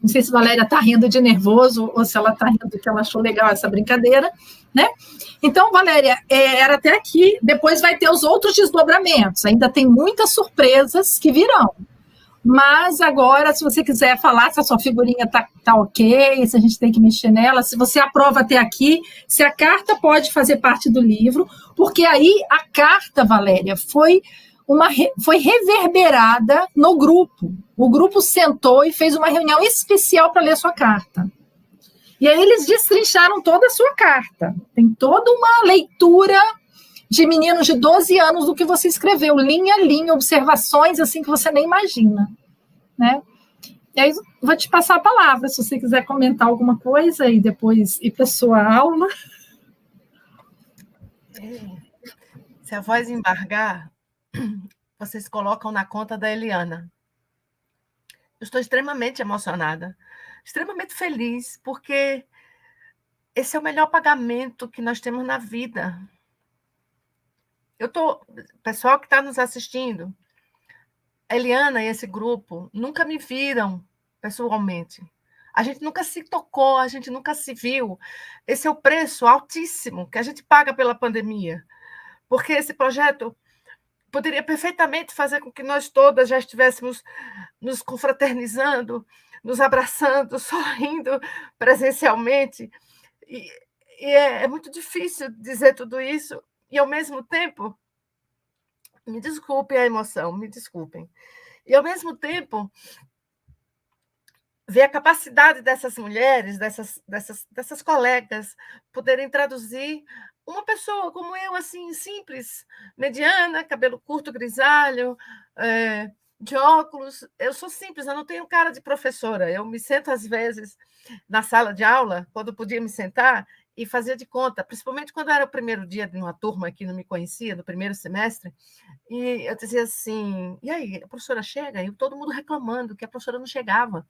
Não sei se a Valéria está rindo de nervoso ou se ela está rindo que ela achou legal essa brincadeira, né? Então, Valéria, era até aqui, depois vai ter os outros desdobramentos, ainda tem muitas surpresas que virão. Mas agora, se você quiser falar se a sua figurinha tá ok, se a gente tem que mexer nela, se você aprova até aqui, se a carta pode fazer parte do livro, porque aí a carta, Valéria, foi reverberada no grupo. O grupo sentou e fez uma reunião especial para ler sua carta. E aí eles destrincharam toda a sua carta. Tem toda uma leitura de meninos de 12 anos do que você escreveu, linha a linha, observações assim que você nem imagina, né? E aí vou te passar a palavra, se você quiser comentar alguma coisa e depois ir para a sua aula. Se a voz embargar, vocês colocam na conta da Eliana. Eu estou extremamente emocionada, extremamente feliz, porque esse é o melhor pagamento que nós temos na vida. Pessoal que está nos assistindo, a Eliana e esse grupo nunca me viram pessoalmente. A gente nunca se tocou, a gente nunca se viu. Esse é o preço altíssimo que a gente paga pela pandemia, porque esse projeto poderia perfeitamente fazer com que nós todas já estivéssemos nos confraternizando, nos abraçando, sorrindo presencialmente. E é muito difícil dizer tudo isso, e ao mesmo tempo, me desculpem a emoção, me desculpem, e ao mesmo tempo, ver a capacidade dessas mulheres, dessas colegas, poderem traduzir uma pessoa como eu, assim, simples, mediana, cabelo curto, grisalho, de óculos. Eu sou simples, eu não tenho cara de professora. Eu me sento, às vezes, na sala de aula, quando podia me sentar, e fazia de conta, principalmente quando era o primeiro dia de uma turma que não me conhecia, no primeiro semestre, e eu dizia assim, e aí, a professora chega? E todo mundo reclamando que a professora não chegava.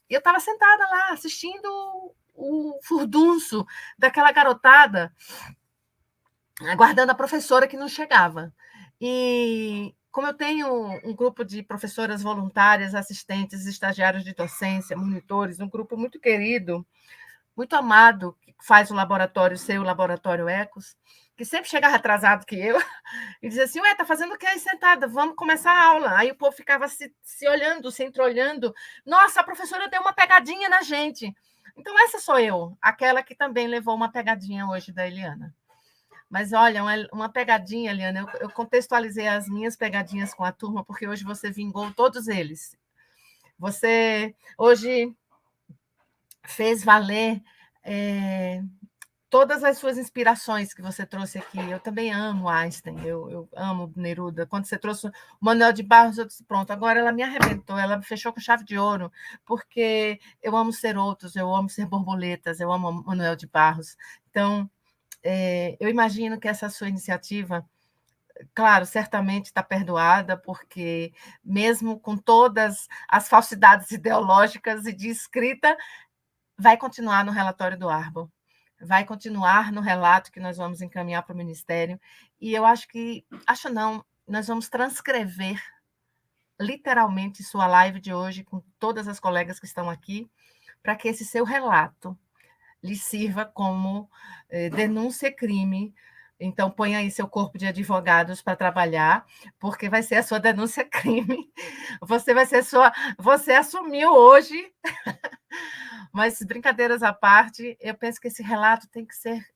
E eu estava sentada lá, assistindo o furdunço daquela garotada, aguardando a professora que não chegava. E como eu tenho um grupo de professoras voluntárias, assistentes, estagiários de docência, monitores, um grupo muito querido, muito amado, que faz o laboratório, o laboratório Ecos, que sempre chegava atrasado que eu, e dizia assim, ué, tá fazendo o que aí sentada? Vamos começar a aula. Aí o povo ficava se olhando, se entreolhando. Nossa, a professora deu uma pegadinha na gente. Então, essa sou eu, aquela que também levou uma pegadinha hoje da Eliana. Mas, olha, uma pegadinha, Eliana, eu contextualizei as minhas pegadinhas com a turma, porque hoje você vingou todos eles. Você, hoje, fez valer todas as suas inspirações que você trouxe aqui. Eu também amo Einstein, eu amo Neruda. Quando você trouxe o Manuel de Barros, eu disse, pronto, agora ela me arrebentou, ela me fechou com chave de ouro, porque eu amo ser outros, eu amo ser borboletas, eu amo Manuel de Barros. Então, eu imagino que essa sua iniciativa, claro, certamente está perdoada, porque mesmo com todas as falsidades ideológicas e de escrita, vai continuar no relatório do Arbor, vai continuar no relato que nós vamos encaminhar para o Ministério, e eu acho não, nós vamos transcrever literalmente sua live de hoje com todas as colegas que estão aqui, para que esse seu relato lhe sirva como denúncia-crime. Então, põe aí seu corpo de advogados para trabalhar, porque vai ser a sua denúncia-crime. Você assumiu hoje. Mas, brincadeiras à parte, eu penso que esse relato tem que ser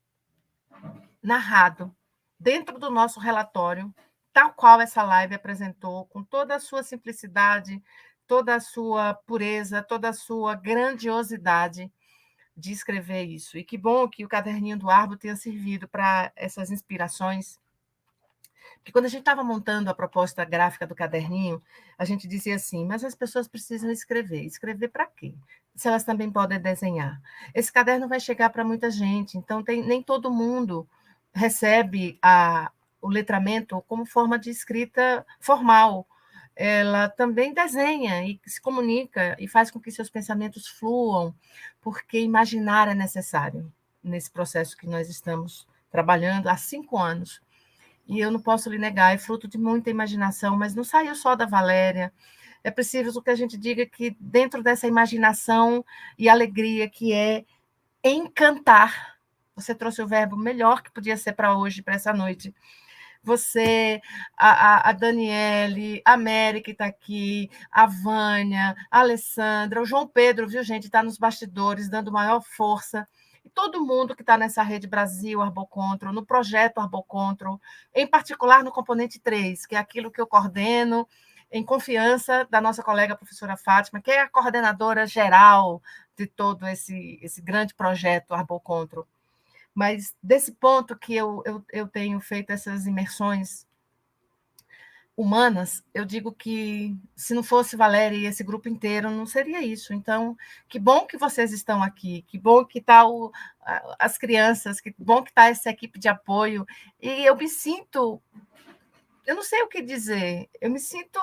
narrado dentro do nosso relatório, tal qual essa live apresentou, com toda a sua simplicidade, toda a sua pureza, toda a sua grandiosidade de escrever isso. E que bom que o caderninho do Arbor tenha servido para essas inspirações. Porque quando a gente estava montando a proposta gráfica do caderninho, a gente dizia assim, mas as pessoas precisam escrever. Escrever para quê? Se elas também podem desenhar. Esse caderno vai chegar para muita gente, então nem todo mundo recebe o letramento como forma de escrita formal. Ela também desenha e se comunica e faz com que seus pensamentos fluam, porque imaginar é necessário nesse processo que nós estamos trabalhando há 5 anos. E eu não posso lhe negar, é fruto de muita imaginação, mas não saiu só da Valéria. É preciso que a gente diga que dentro dessa imaginação e alegria que é encantar, você trouxe o verbo melhor que podia ser para hoje, para essa noite. Você, a Daniele, a Mary, que está aqui, a Vânia, a Alessandra, o João Pedro, viu, gente, está nos bastidores, dando maior força. E todo mundo que está nessa rede Brasil Arbocontrol, no projeto Arbocontrol, em particular no componente 3, que é aquilo que eu coordeno, em confiança da nossa colega professora Fátima, que é a coordenadora geral de todo esse grande projeto Arbocontrol. Mas desse ponto que eu tenho feito essas imersões humanas, eu digo que se não fosse Valéria e esse grupo inteiro, não seria isso. Então, que bom que vocês estão aqui, que bom que está as crianças, que bom que está essa equipe de apoio. E eu me sinto, eu não sei o que dizer, eu me sinto...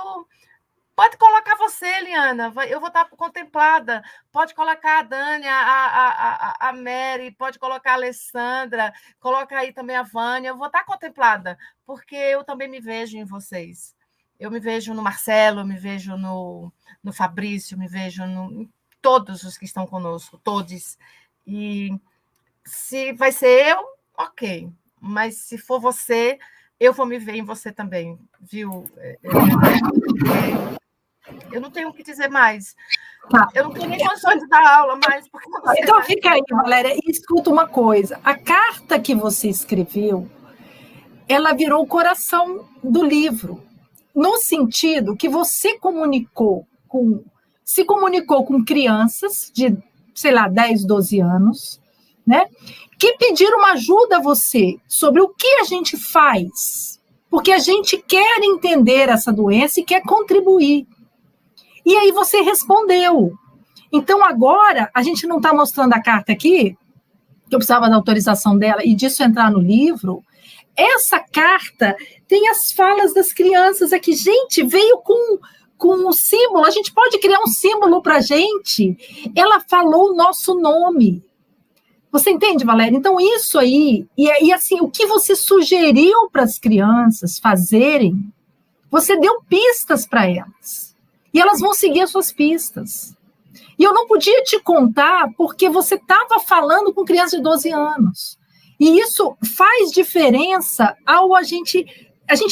Pode colocar você, Eliana, eu vou estar contemplada. Pode colocar a Dani, a Mary, pode colocar a Alessandra, coloca aí também a Vânia. Eu vou estar contemplada, porque eu também me vejo em vocês. eu me vejo no Marcelo, eu me vejo no Fabrício, eu me vejo em todos os que estão conosco, todos. E se vai ser eu, ok. Mas se for você, eu vou me ver em você também, viu? Eu não tenho o que dizer mais. Tá. Eu não tenho nem condições de dar aula mais. Porque então fica aí, Valéria, e escuta uma coisa. A carta que você escreveu, ela virou o coração do livro, no sentido que você se comunicou com crianças de, sei lá, 10, 12 anos, né, que pediram uma ajuda a você sobre o que a gente faz, porque a gente quer entender essa doença e quer contribuir. E aí você respondeu. Então, agora, a gente não está mostrando a carta aqui, que eu precisava da autorização dela, e disso entrar no livro. Essa carta tem as falas das crianças aqui. Gente, veio com um símbolo, a gente pode criar um símbolo para a gente. Ela falou o nosso nome. Você entende, Valéria? Então, isso aí, e assim, o que você sugeriu para as crianças fazerem, você deu pistas para elas. E elas vão seguir as suas pistas. E eu não podia te contar porque você estava falando com crianças de 12 anos. E isso faz diferença ao a gente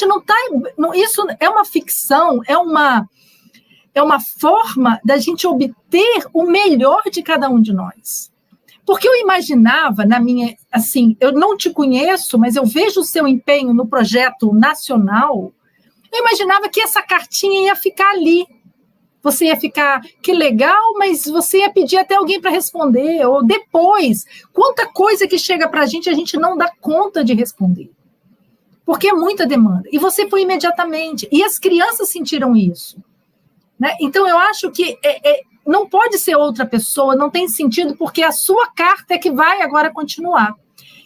não está... Isso é uma ficção, é uma forma da gente obter o melhor de cada um de nós. Porque eu imaginava, assim, eu não te conheço, mas eu vejo o seu empenho no projeto nacional, eu imaginava que essa cartinha ia ficar ali. Você ia ficar, que legal, mas você ia pedir até alguém para responder, ou depois, quanta coisa que chega para a gente não dá conta de responder, porque é muita demanda, e você foi imediatamente, e as crianças sentiram isso, né? Então eu acho que não pode ser outra pessoa, não tem sentido, porque a sua carta é que vai agora continuar.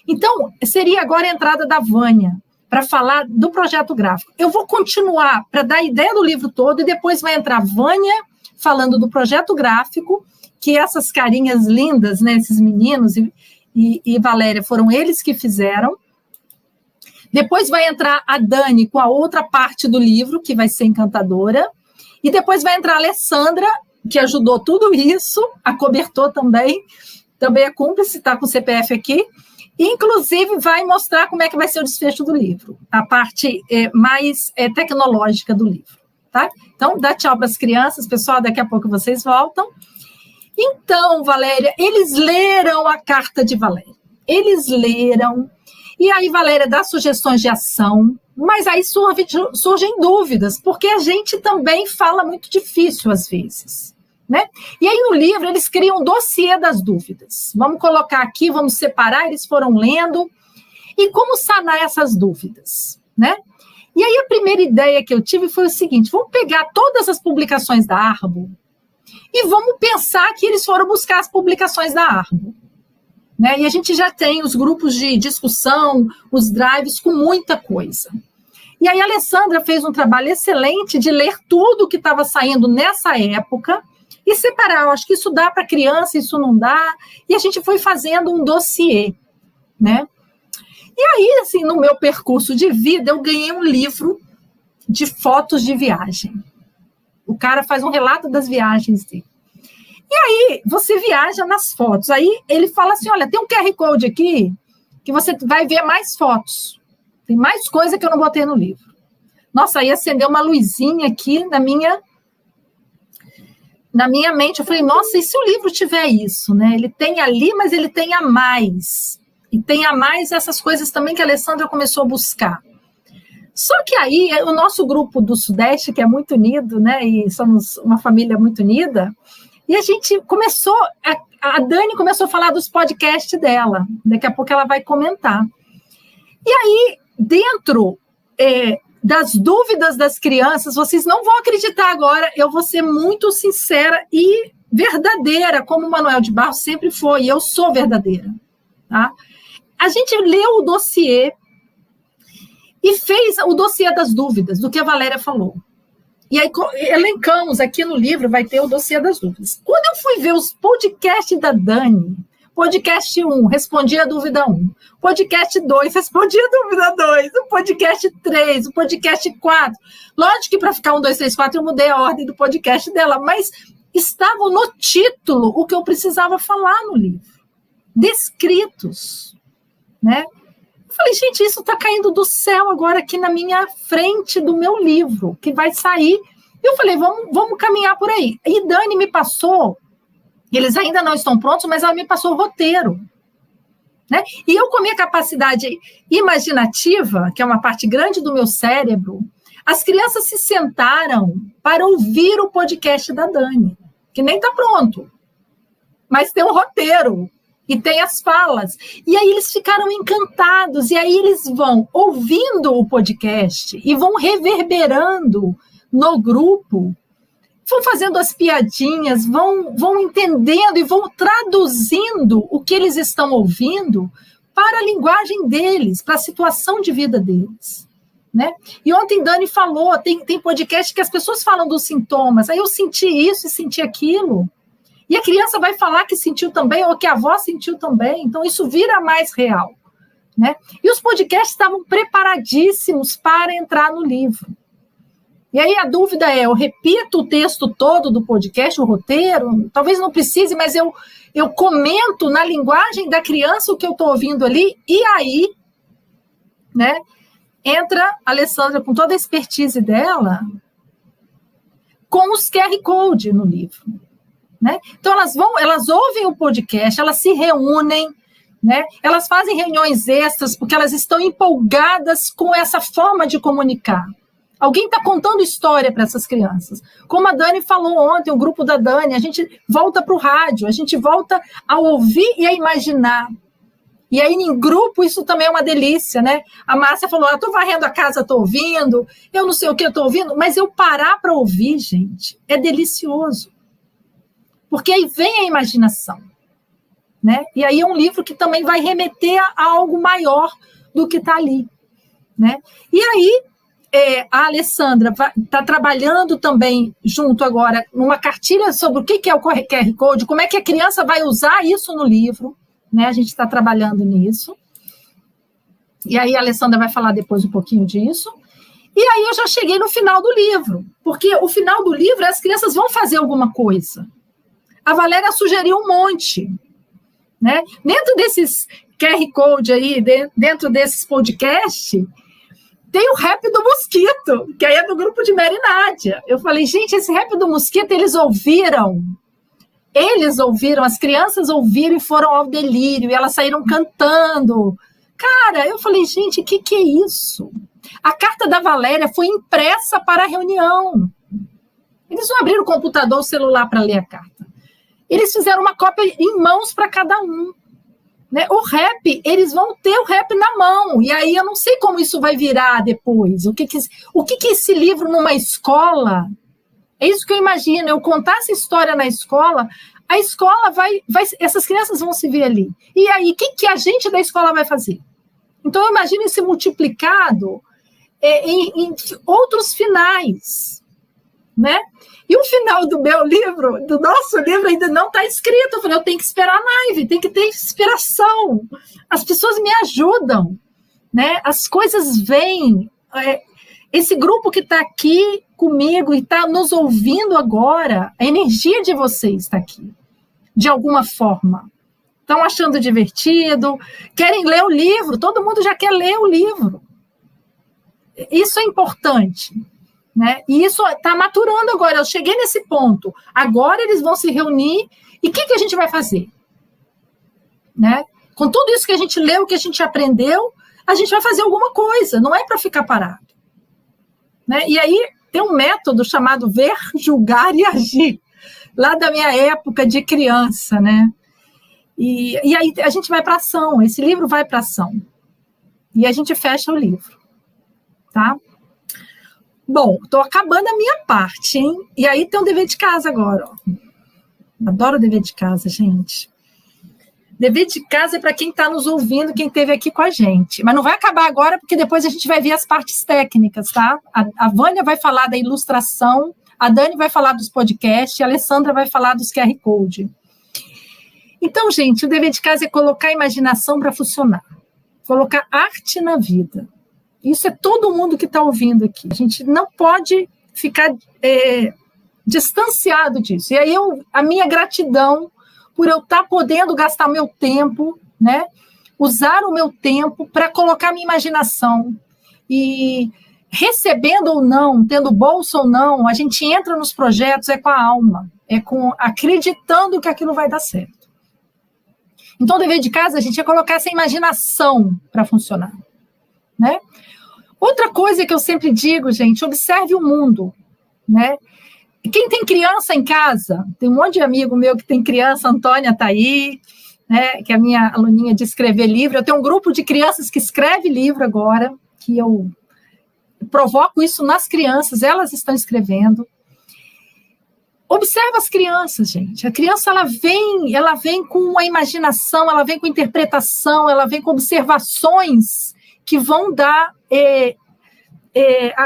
Então, seria agora a entrada da Vânia, para falar do projeto gráfico. Eu vou continuar para dar a ideia do livro todo e depois vai entrar a Vânia falando do projeto gráfico, que essas carinhas lindas, né, esses meninos e Valéria, foram eles que fizeram. Depois vai entrar a Dani com a outra parte do livro, que vai ser encantadora. E depois vai entrar a Alessandra, que ajudou tudo isso, acobertou também é cúmplice, está com o CPF aqui. Inclusive, vai mostrar como é que vai ser o desfecho do livro, a parte mais tecnológica do livro, tá? Então, dá tchau para as crianças, pessoal, daqui a pouco vocês voltam. Então, Valéria, eles leram a carta de Valéria, eles e aí Valéria dá sugestões de ação, mas aí surgem dúvidas, porque a gente também fala muito difícil às vezes. Né? E aí no livro eles criam um dossiê das dúvidas. Vamos colocar aqui, vamos separar, eles foram lendo. E como sanar essas dúvidas? Né? E aí a primeira ideia que eu tive foi o seguinte, vamos pegar todas as publicações da Arbo e vamos pensar que eles foram buscar as publicações da Arbo. Né? E a gente já tem os grupos de discussão, os drives com muita coisa. E aí a Alessandra fez um trabalho excelente de ler tudo que estava saindo nessa época e separar, eu acho que isso dá para criança, isso não dá, e a gente foi fazendo um dossiê, né? E aí, assim, no meu percurso de vida, eu ganhei um livro de fotos de viagem. O cara faz um relato das viagens dele. E aí, você viaja nas fotos, aí ele fala assim, olha, tem um QR Code aqui, que você vai ver mais fotos, tem mais coisa que eu não botei no livro. Nossa, aí acendeu uma luzinha aqui na minha mente, eu falei, nossa, e se o livro tiver isso, né? Ele tem ali, mas ele tem a mais. E tem a mais essas coisas também que a Alessandra começou a buscar. Só que aí, o nosso grupo do Sudeste, que é muito unido, né? E somos uma família muito unida, e a gente começou, a Dani começou a falar dos podcasts dela, daqui a pouco ela vai comentar. E aí, dentro das dúvidas das crianças, vocês não vão acreditar agora, eu vou ser muito sincera e verdadeira, como o Manuel de Barros sempre foi, e eu sou verdadeira. Tá? A gente leu o dossiê e fez o dossiê das dúvidas, do que a Valéria falou. E aí elencamos aqui no livro, vai ter o dossiê das dúvidas. Quando eu fui ver os podcasts da Dani, Podcast 1, respondia a dúvida 1. Podcast 2, respondia a dúvida 2. O podcast 3, o podcast 4. Lógico que para ficar 1, 2, 3, 4 eu mudei a ordem do podcast dela, mas estava no título o que eu precisava falar no livro. Descritos, né? Eu falei, gente, isso está caindo do céu agora aqui na minha frente do meu livro, que vai sair. Eu falei, vamos caminhar por aí. E Dani me passou, eles ainda não estão prontos, mas ela me passou o roteiro. Né? E eu, com a minha capacidade imaginativa, que é uma parte grande do meu cérebro, as crianças se sentaram para ouvir o podcast da Dani, que nem está pronto, mas tem um roteiro e tem as falas. E aí eles ficaram encantados, e aí eles vão ouvindo o podcast e vão reverberando no grupo, vão fazendo as piadinhas, vão entendendo e vão traduzindo o que eles estão ouvindo para a linguagem deles, para a situação de vida deles. Né? E ontem Dani falou, tem podcast que as pessoas falam dos sintomas, aí eu senti isso e senti aquilo, e a criança vai falar que sentiu também, ou que a avó sentiu também, então isso vira mais real. Né? E os podcasts estavam preparadíssimos para entrar no livro. E aí a dúvida é, eu repito o texto todo do podcast, o roteiro, talvez não precise, mas eu comento na linguagem da criança o que eu estou ouvindo ali, e aí, né, entra a Alessandra com toda a expertise dela, com os QR Code no livro. Né? Então elas ouvem o podcast, elas se reúnem, né? Elas fazem reuniões extras, porque elas estão empolgadas com essa forma de comunicar. Alguém está contando história para essas crianças. Como a Dani falou ontem, o grupo da Dani, a gente volta para o rádio, a gente volta a ouvir e a imaginar. E aí, em grupo, isso também é uma delícia, né? A Márcia falou, estou varrendo a casa, estou ouvindo, eu não sei o que eu estou ouvindo, mas eu parar para ouvir, gente, é delicioso. Porque aí vem a imaginação. Né? E aí é um livro que também vai remeter a algo maior do que está ali. Né? E aí, a Alessandra está trabalhando também junto agora numa cartilha sobre o que é o QR Code, como é que a criança vai usar isso no livro, né? A gente está trabalhando nisso. E aí a Alessandra vai falar depois um pouquinho disso. E aí eu já cheguei no final do livro, porque o final do livro as crianças vão fazer alguma coisa. A Valéria sugeriu um monte. Né? Dentro desses QR Code aí, dentro desses podcasts, tem o rap do mosquito, que aí é do grupo de Mary e Nádia. Eu falei, gente, esse rap do mosquito, eles ouviram, as crianças ouviram e foram ao delírio, e elas saíram cantando. Cara, eu falei, gente, o que é isso? A carta da Valéria foi impressa para a reunião. Eles não abriram o computador ou o celular para ler a carta. Eles fizeram uma cópia em mãos para cada um. Né? O rap, eles vão ter o rap na mão, e aí eu não sei como isso vai virar depois. O que esse livro numa escola, é isso que eu imagino, eu contar essa história na escola, a escola vai essas crianças vão se ver ali. E aí, o que a gente da escola vai fazer? Então, eu imagino esse multiplicado em outros finais, né? E o final do meu livro, do nosso livro, ainda não está escrito. Eu falei, eu tenho que esperar a live, tem que ter inspiração. As pessoas me ajudam, né? As coisas vêm. Esse grupo que está aqui comigo e está nos ouvindo agora, a energia de vocês está aqui, de alguma forma. Estão achando divertido, querem ler o livro, todo mundo já quer ler o livro. Isso é importante. Né? E isso está maturando agora, eu cheguei nesse ponto, agora eles vão se reunir, e o que a gente vai fazer? Né? Com tudo isso que a gente leu, que a gente aprendeu, a gente vai fazer alguma coisa, não é para ficar parado. Né? E aí tem um método chamado ver, julgar e agir, lá da minha época de criança, né? E aí a gente vai para ação, esse livro vai para ação, e a gente fecha o livro, tá? Bom, estou acabando a minha parte, hein? E aí tem um dever de casa agora, ó. Adoro dever de casa, gente. Dever de casa é para quem está nos ouvindo, quem esteve aqui com a gente. Mas não vai acabar agora, porque depois a gente vai ver as partes técnicas, tá? A Vânia vai falar da ilustração, a Dani vai falar dos podcasts, a Alessandra vai falar dos QR Code. Então, gente, o dever de casa é colocar a imaginação para funcionar, colocar arte na vida. Isso é todo mundo que está ouvindo aqui. A gente não pode ficar distanciado disso. E aí a minha gratidão por eu estar podendo gastar meu tempo, né? Usar o meu tempo para colocar minha imaginação. E recebendo ou não, tendo bolsa ou não, a gente entra nos projetos com a alma, acreditando que aquilo vai dar certo. Então, o dever de casa, a gente é colocar essa imaginação para funcionar, né? Outra coisa que eu sempre digo, gente, observe o mundo, né? Quem tem criança em casa, tem um monte de amigo meu que tem criança, a Antônia está aí, né, que é a minha aluninha de escrever livro. Eu tenho um grupo de crianças que escreve livro agora, que eu provoco isso nas crianças, elas estão escrevendo. Observa as crianças, gente. A criança ela vem com a imaginação, ela vem com interpretação, ela vem com observações que vão dar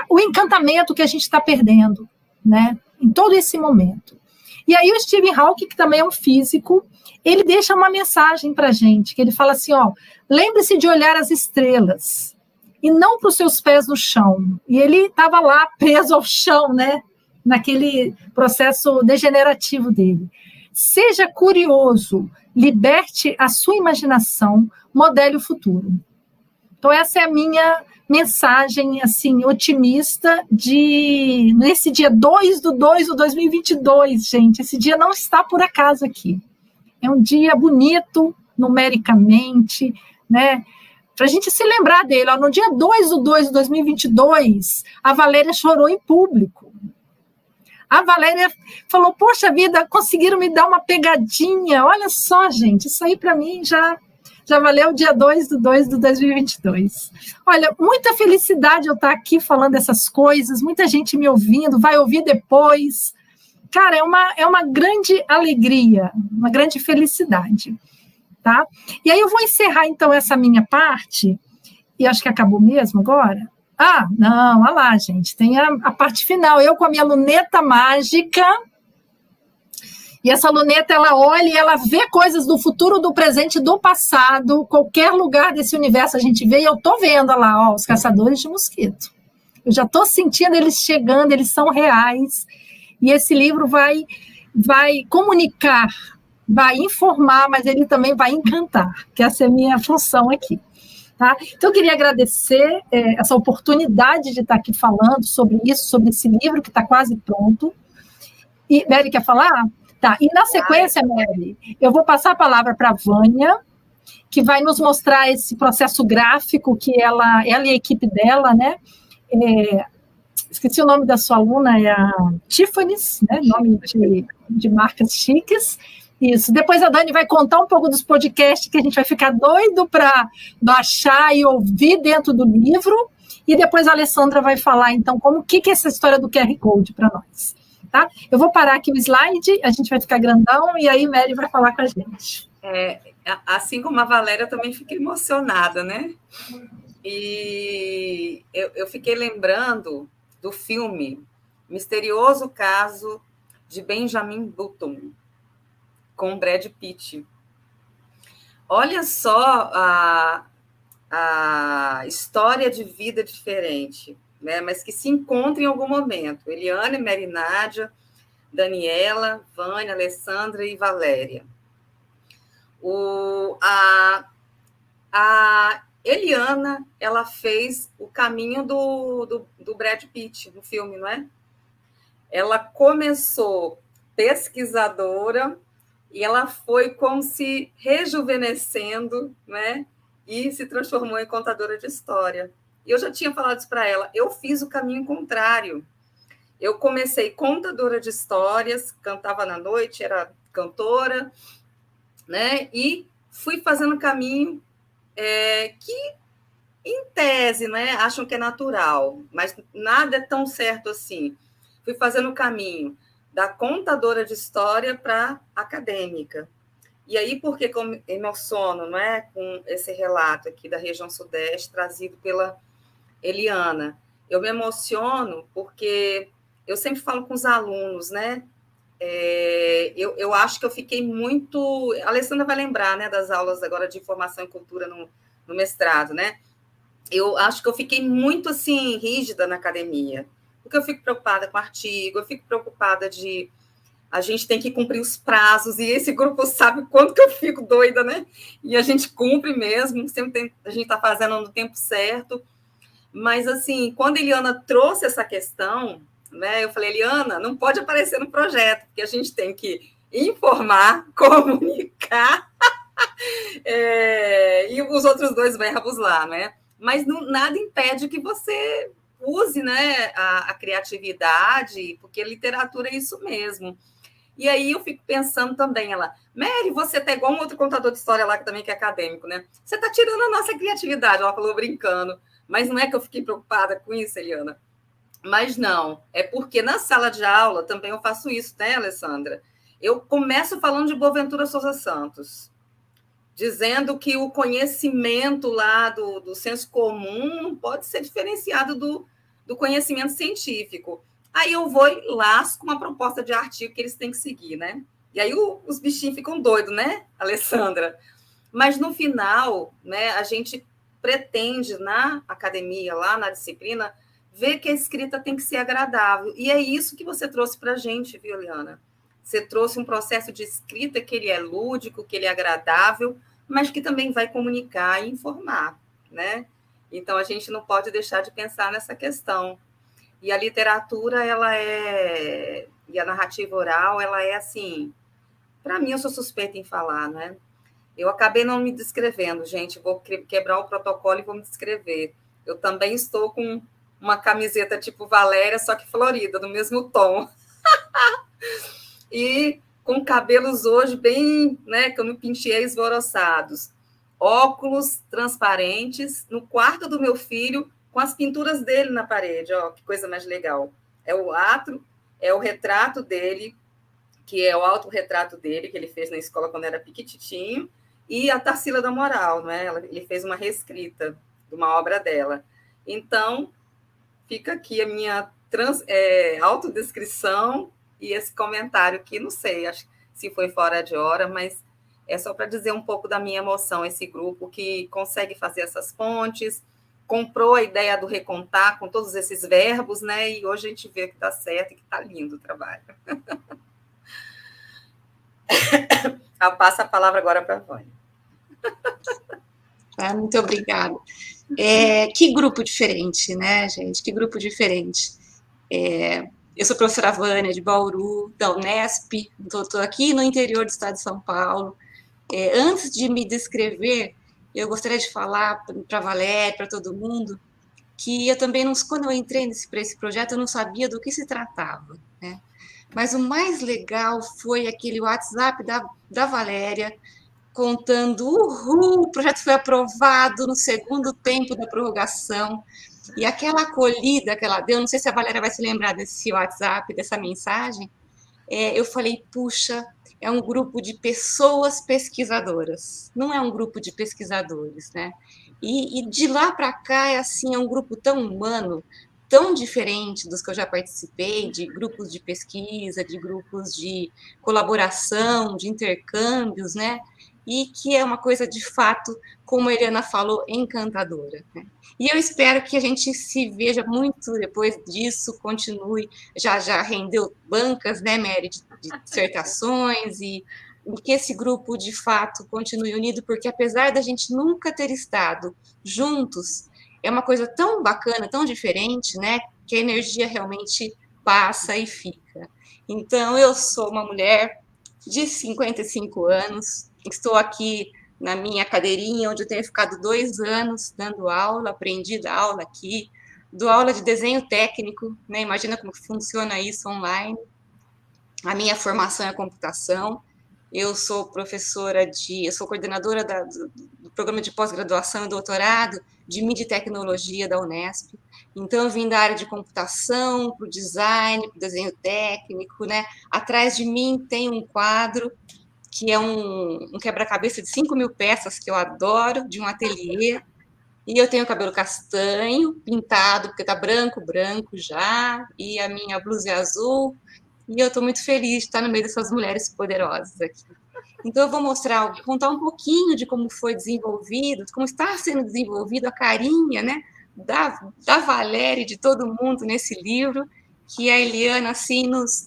o encantamento que a gente está perdendo, né? Em todo esse momento. E aí o Stephen Hawking, que também é um físico, ele deixa uma mensagem para a gente, que ele fala assim, lembre-se de olhar as estrelas e não para os seus pés no chão. E ele estava lá preso ao chão, né? Naquele processo degenerativo dele. Seja curioso, liberte a sua imaginação, modele o futuro. Então essa é a minha mensagem, assim, otimista nesse dia 2/2/2022, gente. Esse dia não está por acaso aqui. É um dia bonito, numericamente, né? Para a gente se lembrar dele. No dia 2/2/2022, a Valéria chorou em público. A Valéria falou, poxa vida, conseguiram me dar uma pegadinha. Olha só, gente, isso aí para mim já valeu o dia 2/2/2022. Olha, muita felicidade eu estar aqui falando essas coisas, muita gente me ouvindo, vai ouvir depois. Cara, é uma grande alegria, uma grande felicidade, tá? E aí eu vou encerrar, então, essa minha parte, e acho que acabou mesmo agora. Não, olha lá, gente, tem a parte final, eu com a minha luneta mágica. E essa luneta, ela olha e ela vê coisas do futuro, do presente, do passado, qualquer lugar desse universo a gente vê, e eu estou vendo lá, os caçadores de mosquito. Eu já estou sentindo eles chegando, eles são reais, e esse livro vai comunicar, vai informar, mas ele também vai encantar, que essa é a minha função aqui. Tá? Então, eu queria agradecer essa oportunidade de estar aqui falando sobre isso, sobre esse livro que está quase pronto. E, Mary, quer falar? Tá, e na sequência, Mary, eu vou passar a palavra para a Vânia, que vai nos mostrar esse processo gráfico que ela e a equipe dela, né? Esqueci o nome da sua aluna, é a Tiffany's, né? Nome de marcas chiques. Isso. Depois a Dani vai contar um pouco dos podcasts que a gente vai ficar doido para baixar e ouvir dentro do livro. E depois a Alessandra vai falar, então, o que é essa história do QR Code para nós. Tá? Eu vou parar aqui o slide, a gente vai ficar grandão, e aí Mary vai falar com a gente. Assim como a Valéria, eu também fiquei emocionada, né? E eu fiquei lembrando do filme Misterioso Caso de Benjamin Button, com Brad Pitt. Olha só a história de vida diferente, né? Mas que se encontra em algum momento. Eliana e Mary Nádia, Daniela, Vânia, Alessandra e Valéria. A Eliana, ela fez o caminho do Brad Pitt no filme, não é? Ela começou pesquisadora e ela foi como se rejuvenescendo, né? E se transformou em contadora de história. E eu já tinha falado isso para ela. Eu fiz o caminho contrário. Eu comecei contadora de histórias, cantava na noite, era cantora, né? E fui fazendo o caminho que, em tese, né, acham que é natural, mas nada é tão certo assim. Fui fazendo o caminho da contadora de história para acadêmica. E aí, por que eu emociono, não é, com esse relato aqui da região Sudeste, trazido pela Eliana? Eu me emociono porque eu sempre falo com os alunos, né? eu acho que eu fiquei muito... A Alessandra vai lembrar, né, das aulas agora de Informação e Cultura no mestrado, né? Eu acho que eu fiquei muito, assim, rígida na academia, porque eu fico preocupada com artigo, eu fico preocupada de... A gente tem que cumprir os prazos, e esse grupo sabe quanto que eu fico doida, né? E a gente cumpre mesmo, sempre a gente está fazendo no tempo certo. Mas, assim, quando a Eliana trouxe essa questão, né, eu falei, Eliana, não pode aparecer no projeto, porque a gente tem que informar, comunicar, e os outros dois verbos lá, né? Mas nada impede que você use, né, a criatividade, porque literatura é isso mesmo. E aí eu fico pensando também, Mary, você tá igual um outro contador de história lá, que também que é acadêmico, né? Você está tirando a nossa criatividade, ela falou brincando. Mas não é que eu fiquei preocupada com isso, Eliana. Mas não, é porque na sala de aula também eu faço isso, né, Alessandra? Eu começo falando de Boaventura Souza Santos, dizendo que o conhecimento lá do senso comum não pode ser diferenciado do conhecimento científico. Aí eu vou e lasco uma proposta de artigo que eles têm que seguir, né? E aí os bichinhos ficam doidos, né, Alessandra? Mas no final, né, a gente pretende na academia, lá na disciplina, ver que a escrita tem que ser agradável. E é isso que você trouxe para a gente, viu, Eliana? Você trouxe um processo de escrita que ele é lúdico, que ele é agradável, mas que também vai comunicar e informar, né? Então, a gente não pode deixar de pensar nessa questão. E a literatura, e a narrativa oral, ela é assim... Para mim, eu sou suspeita em falar, né? Eu acabei não me descrevendo, gente. Vou quebrar o protocolo e vou me descrever. Eu também estou com uma camiseta tipo Valéria, só que florida, no mesmo tom. E com cabelos hoje bem, né, que eu me penteei esvoroçados. Óculos transparentes no quarto do meu filho, com as pinturas dele na parede. Ó, que coisa mais legal. É o retrato dele, que é o autorretrato dele, que ele fez na escola quando era piquititinho, e a Tarsila da Moral, né? Ele fez uma reescrita de uma obra dela. Então, fica aqui a minha autodescrição e esse comentário que, não sei, acho se foi fora de hora, mas é só para dizer um pouco da minha emoção, esse grupo que consegue fazer essas pontes, comprou a ideia do recontar com todos esses verbos, né? E hoje a gente vê que está certo e que está lindo o trabalho. Eu passo a palavra agora para a Vânia. Muito obrigada. Que grupo diferente, né, gente? Que grupo diferente. Eu sou professora Vânia, de Bauru, da Unesp, estou aqui no interior do estado de São Paulo. Antes de me descrever, eu gostaria de falar para a Valéria, para todo mundo, que eu também, quando eu entrei para esse projeto, eu não sabia do que se tratava, né? Mas o mais legal foi aquele WhatsApp da Valéria, contando, o projeto foi aprovado no segundo tempo da prorrogação, e aquela acolhida que ela deu, não sei se a Valéria vai se lembrar desse WhatsApp, dessa mensagem, eu falei, puxa, é um grupo de pessoas pesquisadoras, não é um grupo de pesquisadores, né? E de lá para cá, é um grupo tão humano, tão diferente dos que eu já participei, de grupos de pesquisa, de grupos de colaboração, de intercâmbios, né? E que é uma coisa, de fato, como a Eliana falou, encantadora, né? E eu espero que a gente se veja muito depois disso, continue, já rendeu bancas, né, Mary, de dissertações, e que esse grupo, de fato, continue unido, porque apesar da gente nunca ter estado juntos, é uma coisa tão bacana, tão diferente, né, que a energia realmente passa e fica. Então, eu sou uma mulher de 55 anos, estou aqui na minha cadeirinha, onde eu tenho ficado 2 anos dando aula, aprendi a dar aula aqui, dou aula de desenho técnico, né? Imagina como que funciona isso online. A minha formação é computação, eu sou eu sou coordenadora do programa de pós-graduação e doutorado de mídia e tecnologia da Unesp. Então, eu vim da área de computação, para o design, para o desenho técnico, né? Atrás de mim tem um quadro que é um quebra-cabeça de 5.000 peças, que eu adoro, de um ateliê, e eu tenho cabelo castanho, pintado, porque está branco já, e a minha blusa é azul, E eu estou muito feliz de estar no meio dessas mulheres poderosas aqui. Então, eu vou contar um pouquinho de como foi desenvolvido, como está sendo desenvolvido a carinha, né, da Valéria e de todo mundo nesse livro, que a Eliana, assim, nos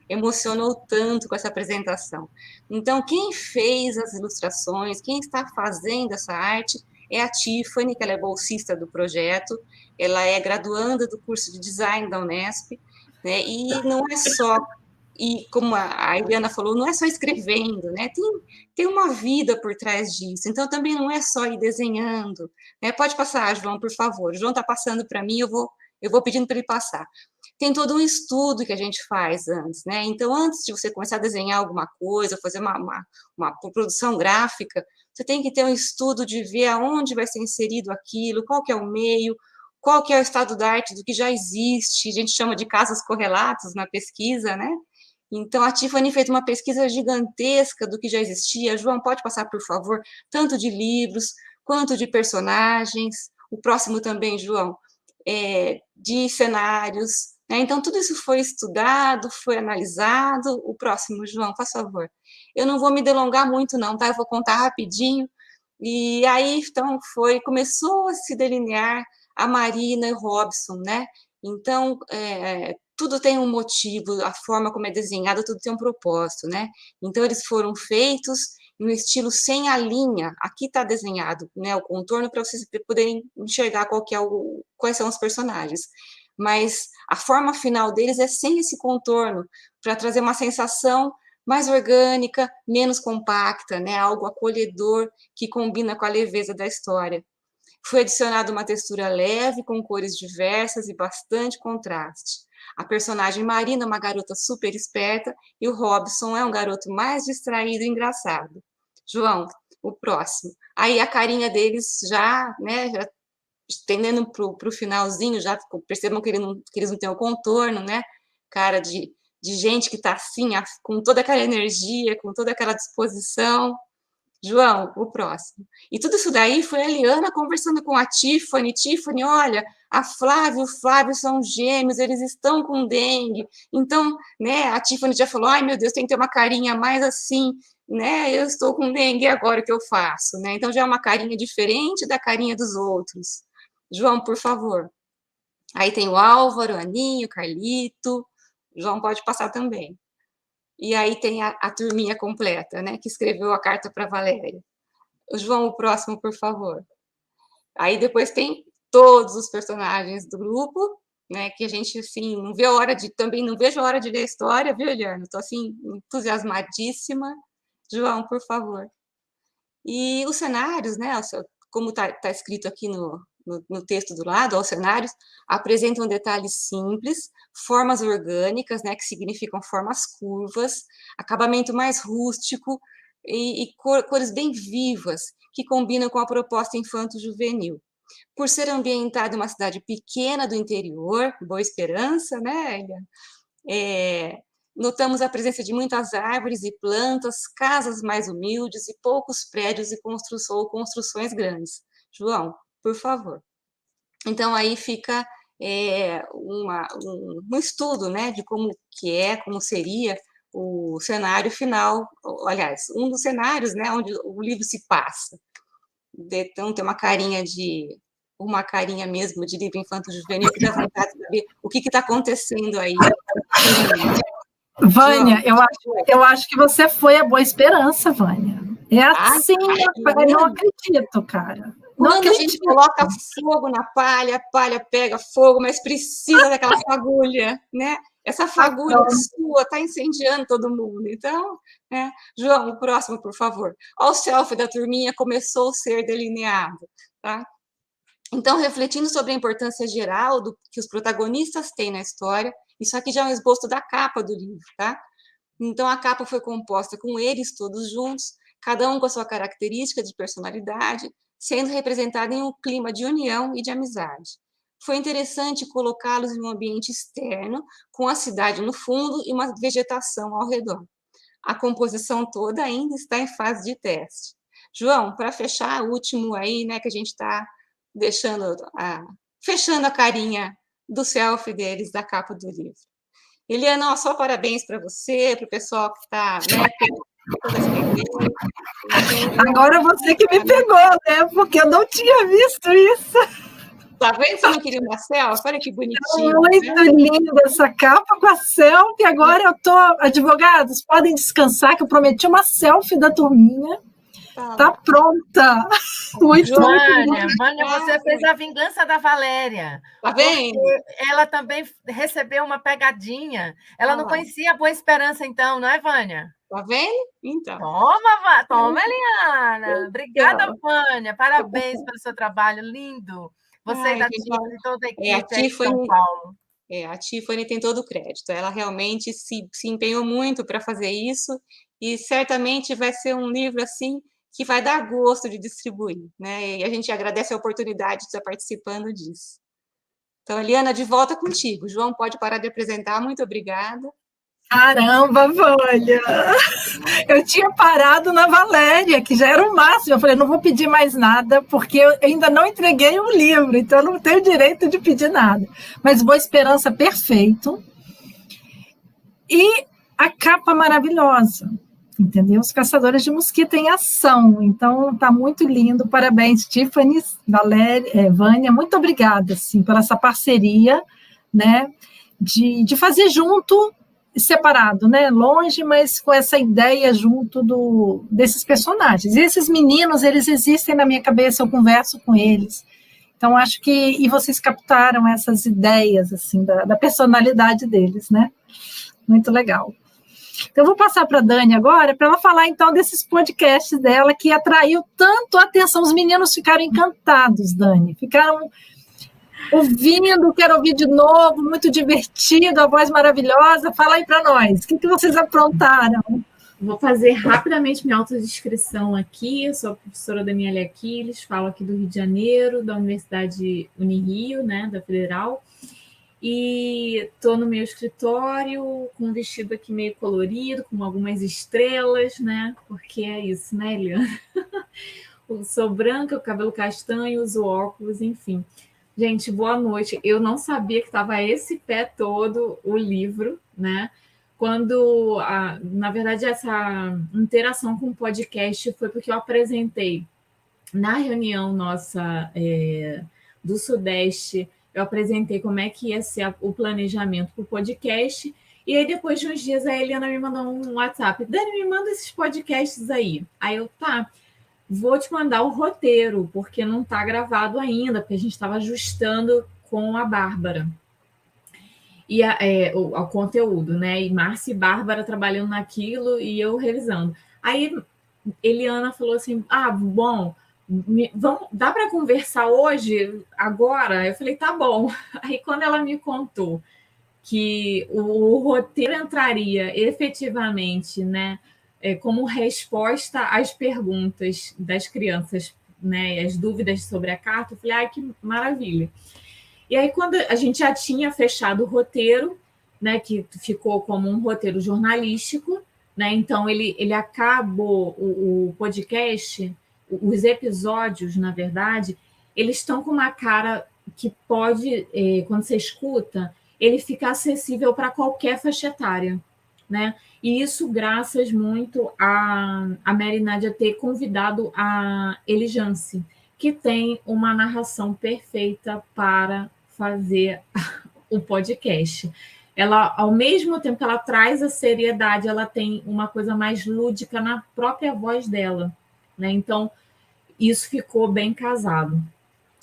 emocionou tanto com essa apresentação. Então, quem fez as ilustrações, quem está fazendo essa arte é a Tiffany, que ela é bolsista do projeto, ela é graduanda do curso de design da Unesp, né, e não é só, e como a Eliana falou, não é só escrevendo, né, tem uma vida por trás disso, então também não é só ir desenhando, né, pode passar, João, por favor, o João está passando para mim, eu vou pedindo para ele passar. Tem todo um estudo que a gente faz antes, né? Então, antes de você começar a desenhar alguma coisa, fazer uma produção gráfica, você tem que ter um estudo de ver aonde vai ser inserido aquilo, qual que é o meio, qual que é o estado da arte do que já existe, a gente chama de casos correlatos na pesquisa, né? Então, a Tiffany fez uma pesquisa gigantesca do que já existia. João, pode passar, por favor, tanto de livros, quanto de personagens. O próximo também, João, de cenários, né? Então, tudo isso foi estudado, foi analisado. O próximo, João, por favor. Eu não vou me delongar muito, não, tá? Eu vou contar rapidinho. E aí, então, começou a se delinear a Marina e o Robson, né? Então, tudo tem um motivo, a forma como é desenhado, tudo tem um propósito, né? Então, eles foram feitos no estilo sem a linha. Aqui está desenhado, né, o contorno para vocês poderem enxergar quais são os personagens. Mas a forma final deles é sem esse contorno, para trazer uma sensação mais orgânica, menos compacta, né, algo acolhedor que combina com a leveza da história. Foi adicionada uma textura leve, com cores diversas e bastante contraste. A personagem Marina é uma garota super esperta e o Robson é um garoto mais distraído e engraçado. João, o próximo. Aí a carinha deles já, né, já estendendo para o finalzinho, já percebam que eles não têm o contorno, né? Cara de gente que está assim, com toda aquela energia, com toda aquela disposição. João, o próximo. E tudo isso daí foi a Eliana conversando com a Tiffany. Tiffany, olha, a Flávia e o Flávio são gêmeos, eles estão com dengue. Então, né, a Tiffany já falou, ai, meu Deus, tem que ter uma carinha mais assim, né, eu estou com dengue, agora o que eu faço? Né? Então, já é uma carinha diferente da carinha dos outros. João, por favor. Aí tem o Álvaro, a Aninho, o Carlito. João pode passar também. E aí tem a turminha completa, né, que escreveu a carta para a Valéria. João, o próximo, por favor. Aí depois tem todos os personagens do grupo, né, que a gente, assim, também não vejo a hora de ler a história, viu, Eliana? Estou, assim, entusiasmadíssima. João, por favor. E os cenários, né, como está escrito aqui no texto do lado, os cenários apresentam detalhes simples, formas orgânicas, né, que significam formas curvas, acabamento mais rústico e cores bem vivas, que combinam com a proposta infanto-juvenil. Por ser ambientado em uma cidade pequena do interior, Boa Esperança, né, Elia? Notamos a presença de muitas árvores e plantas, casas mais humildes e poucos prédios e construções grandes. João, por favor. Então, aí fica um estudo, né, de como seria o cenário final, aliás, um dos cenários, né, onde o livro se passa. Então, tem uma carinha mesmo de livro infanto-juvenil, que dá vontade de saber o que está acontecendo aí. Vânia, eu acho que você foi a Boa Esperança, Vânia. É assim, eu não acredito, cara. Quando a gente coloca fogo na palha, a palha pega fogo, mas precisa daquela fagulha, né? Essa fagulha sua está incendiando todo mundo. Então, né? João, o próximo, por favor. Olha o selfie da turminha, começou a ser delineado, tá? Então, refletindo sobre a importância geral que os protagonistas têm na história, isso aqui já é um esboço da capa do livro, tá? Então, a capa foi composta com eles todos juntos, cada um com a sua característica de personalidade, sendo representado em um clima de união e de amizade. Foi interessante colocá-los em um ambiente externo, com a cidade no fundo e uma vegetação ao redor. A composição toda ainda está em fase de teste. João, para fechar, o último aí, né, que a gente está fechando a carinha do selfie deles, da capa do livro. Eliana, só parabéns para você, para o pessoal que está, né, Agora você que me pegou, né? Porque eu não tinha visto isso. Tá vendo? Você não queria uma selfie? Olha que bonitinho. Muito linda essa capa com a selfie. Agora eu tô... Advogados, podem descansar que eu prometi uma selfie da turminha. Tá pronta. Muito Vânia, você fez a vingança da Valéria. Tá vendo? Ela também recebeu uma pegadinha. Ela não conhecia a Boa Esperança, então, não é, Vânia? Tá vendo? Então. Toma, Eliana. Obrigada, Vânia. Parabéns pelo seu trabalho lindo. Você e da Tiffany, toda a equipe aí de São Paulo. A Tiffany tem todo o crédito. Ela realmente se empenhou muito para fazer isso e certamente vai ser um livro assim que vai dar gosto de distribuir, né? E a gente agradece a oportunidade de estar participando disso. Então, Eliana, de volta contigo. João, pode parar de apresentar. Muito obrigada. Caramba, Vânia! Eu tinha parado na Valéria, que já era o máximo. Eu falei, não vou pedir mais nada, porque eu ainda não entreguei o livro, então eu não tenho direito de pedir nada. Mas Boa Esperança, perfeito. E a capa maravilhosa, entendeu? Os Caçadores de Mosquito em ação. Então, tá muito lindo. Parabéns, Tiffany, Valéria, Vânia. Muito obrigada, assim, por essa parceria, né? De fazer junto, separado, né? Longe, mas com essa ideia junto desses personagens. E esses meninos, eles existem na minha cabeça, eu converso com eles. Então, acho que... E vocês captaram essas ideias, assim, da personalidade deles, né? Muito legal. Então, eu vou passar para a Dani agora, para ela falar, então, desses podcasts dela, que atraiu tanto a atenção. Os meninos ficaram encantados, Dani. Ficaram... ouvindo, quero ouvir de novo, muito divertido, a voz maravilhosa. Fala aí para nós, o que vocês aprontaram? Vou fazer rapidamente minha autodescrição aqui. Eu sou a professora Daniele Aquiles, falo aqui do Rio de Janeiro, da Universidade Unirio, né, da Federal, e estou no meu escritório com um vestido aqui meio colorido, com algumas estrelas, né, porque é isso, né, Eliana? Eu sou branca, o cabelo castanho, uso óculos, enfim. Gente, boa noite. Eu não sabia que estava esse pé todo o livro, né? Quando, na verdade, essa interação com o podcast foi porque eu apresentei na reunião nossa do Sudeste, eu apresentei como é que ia ser o planejamento para o podcast, e aí depois de uns dias a Eliana me mandou um WhatsApp. Dani, me manda esses podcasts aí. Aí eu, tá... Vou te mandar o roteiro, porque não está gravado ainda, porque a gente estava ajustando com a Bárbara. E o conteúdo, né? E Márcia e Bárbara trabalhando naquilo e eu revisando. Aí Eliana falou assim: bom, dá para conversar hoje, agora? Eu falei, tá bom. Aí quando ela me contou que o roteiro entraria efetivamente, né? Como resposta às perguntas das crianças, né, as dúvidas sobre a carta, eu falei, que maravilha. E aí, quando a gente já tinha fechado o roteiro, né, que ficou como um roteiro jornalístico, né, então ele acabou, o podcast, os episódios, na verdade, eles estão com uma cara que pode, quando você escuta, ele fica acessível para qualquer faixa etária, né? E isso graças muito a Mary Nádia ter convidado a Elijance, que tem uma narração perfeita para fazer o podcast. Ela, ao mesmo tempo que ela traz a seriedade, ela tem uma coisa mais lúdica na própria voz dela, né? Então, isso ficou bem casado.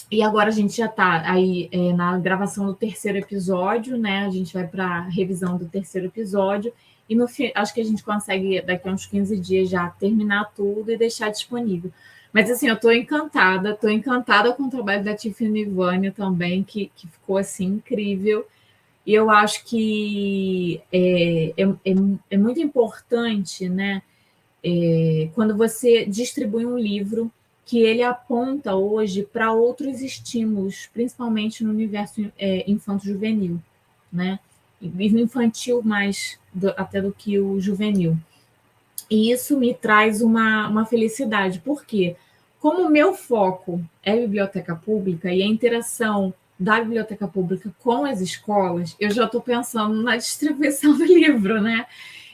E agora a gente já está aí na gravação do terceiro episódio, né? A gente vai para a revisão do terceiro episódio, e no fim, acho que a gente consegue, daqui a uns 15 dias, já terminar tudo e deixar disponível. Mas, assim, eu estou encantada com o trabalho da Tiffany e Vânia também, que ficou, assim, incrível. E eu acho que é muito importante, né, quando você distribui um livro, que ele aponta hoje para outros estímulos, principalmente no universo infanto-juvenil, né? Infantil mais até do que o juvenil. E isso me traz uma felicidade, porque como o meu foco é biblioteca pública e a interação da biblioteca pública com as escolas, eu já estou pensando na distribuição do livro, né?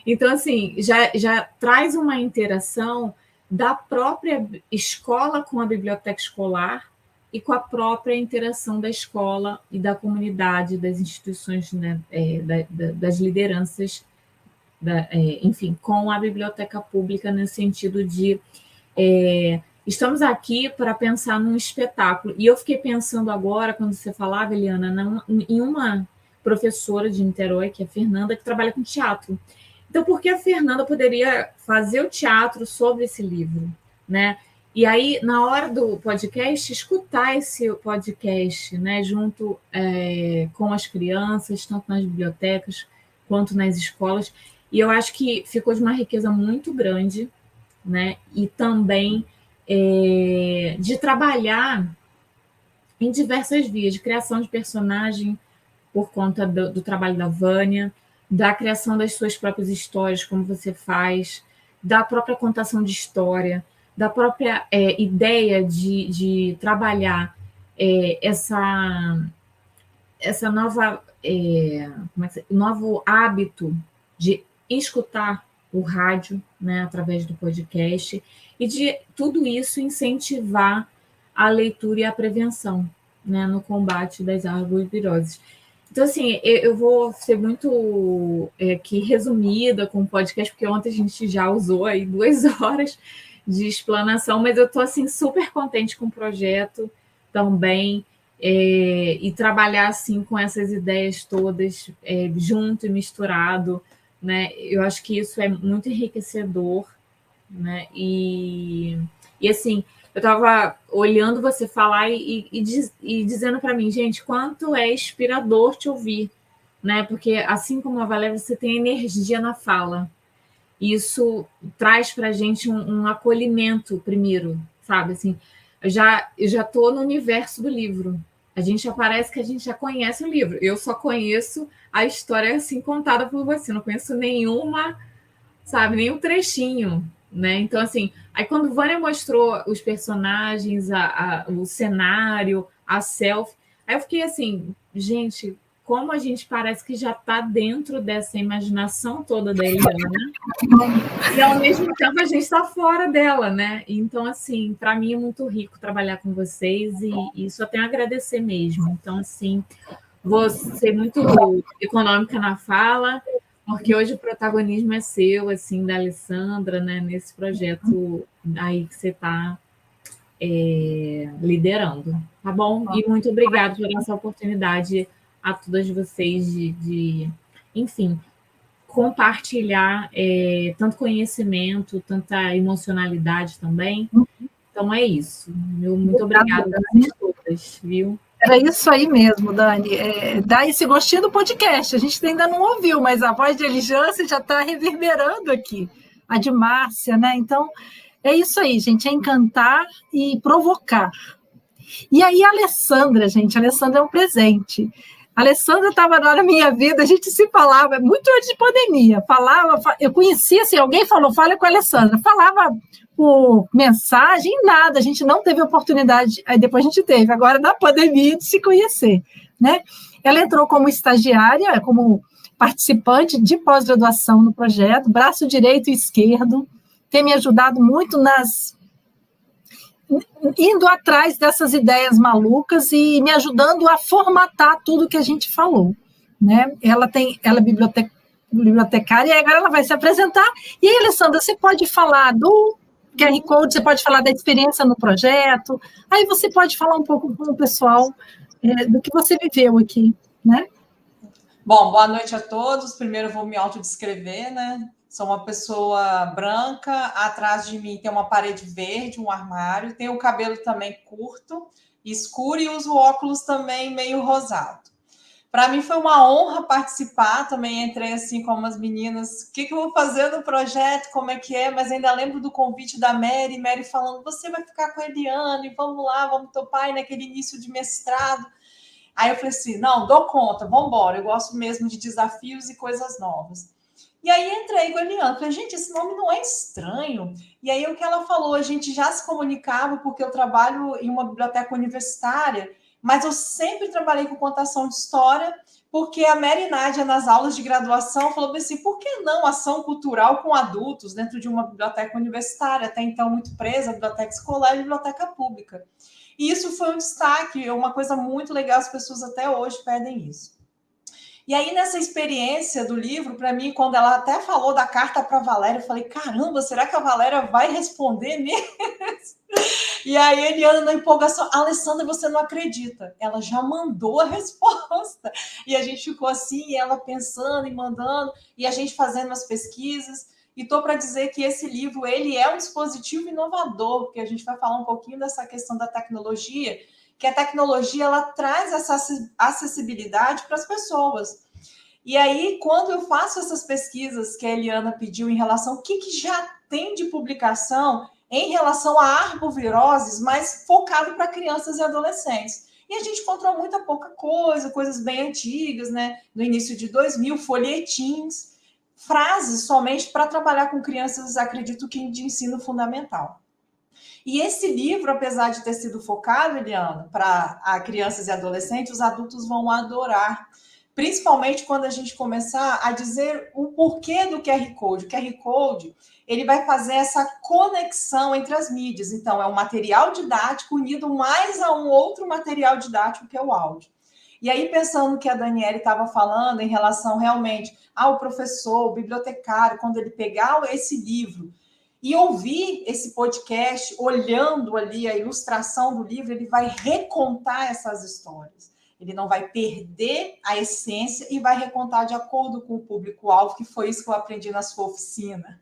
Então, assim, já traz uma interação da própria escola com a biblioteca escolar e com a própria interação da escola e da comunidade, das instituições, né, das lideranças, enfim, com a biblioteca pública, nesse sentido de estamos aqui para pensar num espetáculo. E eu fiquei pensando agora, quando você falava, Eliana, em uma professora de Niterói, que é a Fernanda, que trabalha com teatro. Então, por que a Fernanda poderia fazer o teatro sobre esse livro, né? E aí, na hora do podcast, escutar esse podcast, né, junto com as crianças, tanto nas bibliotecas quanto nas escolas. E eu acho que ficou de uma riqueza muito grande, né? E também de trabalhar em diversas vias, de criação de personagem por conta do trabalho da Vânia, da criação das suas próprias histórias, como você faz, da própria contação de história, da própria ideia de trabalhar essa nova novo hábito de escutar o rádio, né, através do podcast, e de tudo isso incentivar a leitura e a prevenção, né, no combate das arboviroses. Então, assim, eu vou ser muito aqui resumida com o podcast, porque ontem a gente já usou aí 2 horas de explanação, mas eu estou assim, super contente com o projeto também, e trabalhar assim, com essas ideias todas junto e misturado, né? Eu acho que isso é muito enriquecedor, né? E assim, eu estava olhando você falar e dizendo para mim, gente, quanto é inspirador te ouvir, né? Porque assim como a Valéria, você tem energia na fala. Isso traz para a gente um acolhimento primeiro, sabe? Assim, eu já estou no universo do livro. A gente já parece que a gente já conhece o livro. Eu só conheço a história assim contada por você. Não conheço nenhuma, sabe? Nenhum trechinho, né? Então, assim, aí quando Vânia mostrou os personagens, o cenário, a selfie, aí eu fiquei assim, gente, como a gente parece que já está dentro dessa imaginação toda da Eliana, e ao mesmo tempo a gente está fora dela, né? Então, assim, para mim é muito rico trabalhar com vocês e só tenho a agradecer mesmo. Então, assim, vou ser muito econômica na fala, porque hoje o protagonismo é seu, assim, da Alessandra, né? Nesse projeto aí que você está liderando, tá bom? E muito obrigada por essa oportunidade a todas vocês de enfim, compartilhar tanto conhecimento, tanta emocionalidade também. Então, é isso. Muito obrigada a vocês todas, viu? Era isso aí mesmo, Dani. Dá esse gostinho do podcast. A gente ainda não ouviu, mas a voz de Eligância já está reverberando aqui. A de Márcia, né? Então, é isso aí, gente. É encantar e provocar. E aí, a Alessandra, gente. A Alessandra é um presente. A Alessandra estava na minha vida, a gente se falava, muito antes de pandemia, eu conhecia, assim, alguém falou, fala com a Alessandra, falava por mensagem, nada, a gente não teve oportunidade, aí depois a gente teve, agora na pandemia, de se conhecer, né? Ela entrou como estagiária, como participante de pós-graduação no projeto, braço direito e esquerdo, tem me ajudado muito indo atrás dessas ideias malucas e me ajudando a formatar tudo que a gente falou, né? Ela é bibliotecária e agora ela vai se apresentar. E aí, Alessandra, você pode falar do QR Code, você pode falar da experiência no projeto, aí você pode falar um pouco com o pessoal do que você viveu aqui, né? Bom, boa noite a todos. Primeiro eu vou me autodescrever, né? Sou uma pessoa branca, atrás de mim tem uma parede verde, um armário, tenho o cabelo também curto, escuro e uso óculos também meio rosado. Para mim foi uma honra participar, também entrei assim como as meninas, o que eu vou fazer no projeto, como é que é, mas ainda lembro do convite da Mary falando, você vai ficar com a Eliana e vamos lá, vamos topar aí naquele início de mestrado. Aí eu falei assim, não, dou conta, vamos embora, eu gosto mesmo de desafios e coisas novas. E aí entrei com a Eliana, falei, gente, esse nome não é estranho. E aí o que ela falou, a gente já se comunicava, porque eu trabalho em uma biblioteca universitária, mas eu sempre trabalhei com contação de história, porque a Mary Nádia, nas aulas de graduação, falou assim, por que não ação cultural com adultos dentro de uma biblioteca universitária, até então muito presa, biblioteca escolar e biblioteca pública. E isso foi um destaque, uma coisa muito legal, as pessoas até hoje pedem isso. E aí, nessa experiência do livro, para mim, quando ela até falou da carta para a Valéria, eu falei, caramba, será que a Valéria vai responder mesmo? E aí, Eliana, na empolgação, Alessandra, você não acredita, ela já mandou a resposta. E a gente ficou assim, e ela pensando e mandando, e a gente fazendo as pesquisas. E estou para dizer que esse livro, ele é um dispositivo inovador, porque a gente vai falar um pouquinho dessa questão da tecnologia, que a tecnologia ela traz essa acessibilidade para as pessoas. E aí, quando eu faço essas pesquisas que a Eliana pediu em relação ao que já tem de publicação em relação a arboviroses, mas focado para crianças e adolescentes. E a gente encontrou muita pouca coisa, coisas bem antigas, né? No início de 2000, folhetins, frases somente para trabalhar com crianças, acredito que de ensino fundamental. E esse livro, apesar de ter sido focado, Eliana, para crianças e adolescentes, os adultos vão adorar. Principalmente quando a gente começar a dizer o porquê do QR Code. O QR Code, ele vai fazer essa conexão entre as mídias. Então, é um material didático unido mais a um outro material didático, que é o áudio. E aí, pensando que a Daniele estava falando em relação realmente ao professor, o bibliotecário, quando ele pegar esse livro e ouvir esse podcast, olhando ali a ilustração do livro, ele vai recontar essas histórias. Ele não vai perder a essência e vai recontar de acordo com o público-alvo, que foi isso que eu aprendi na sua oficina.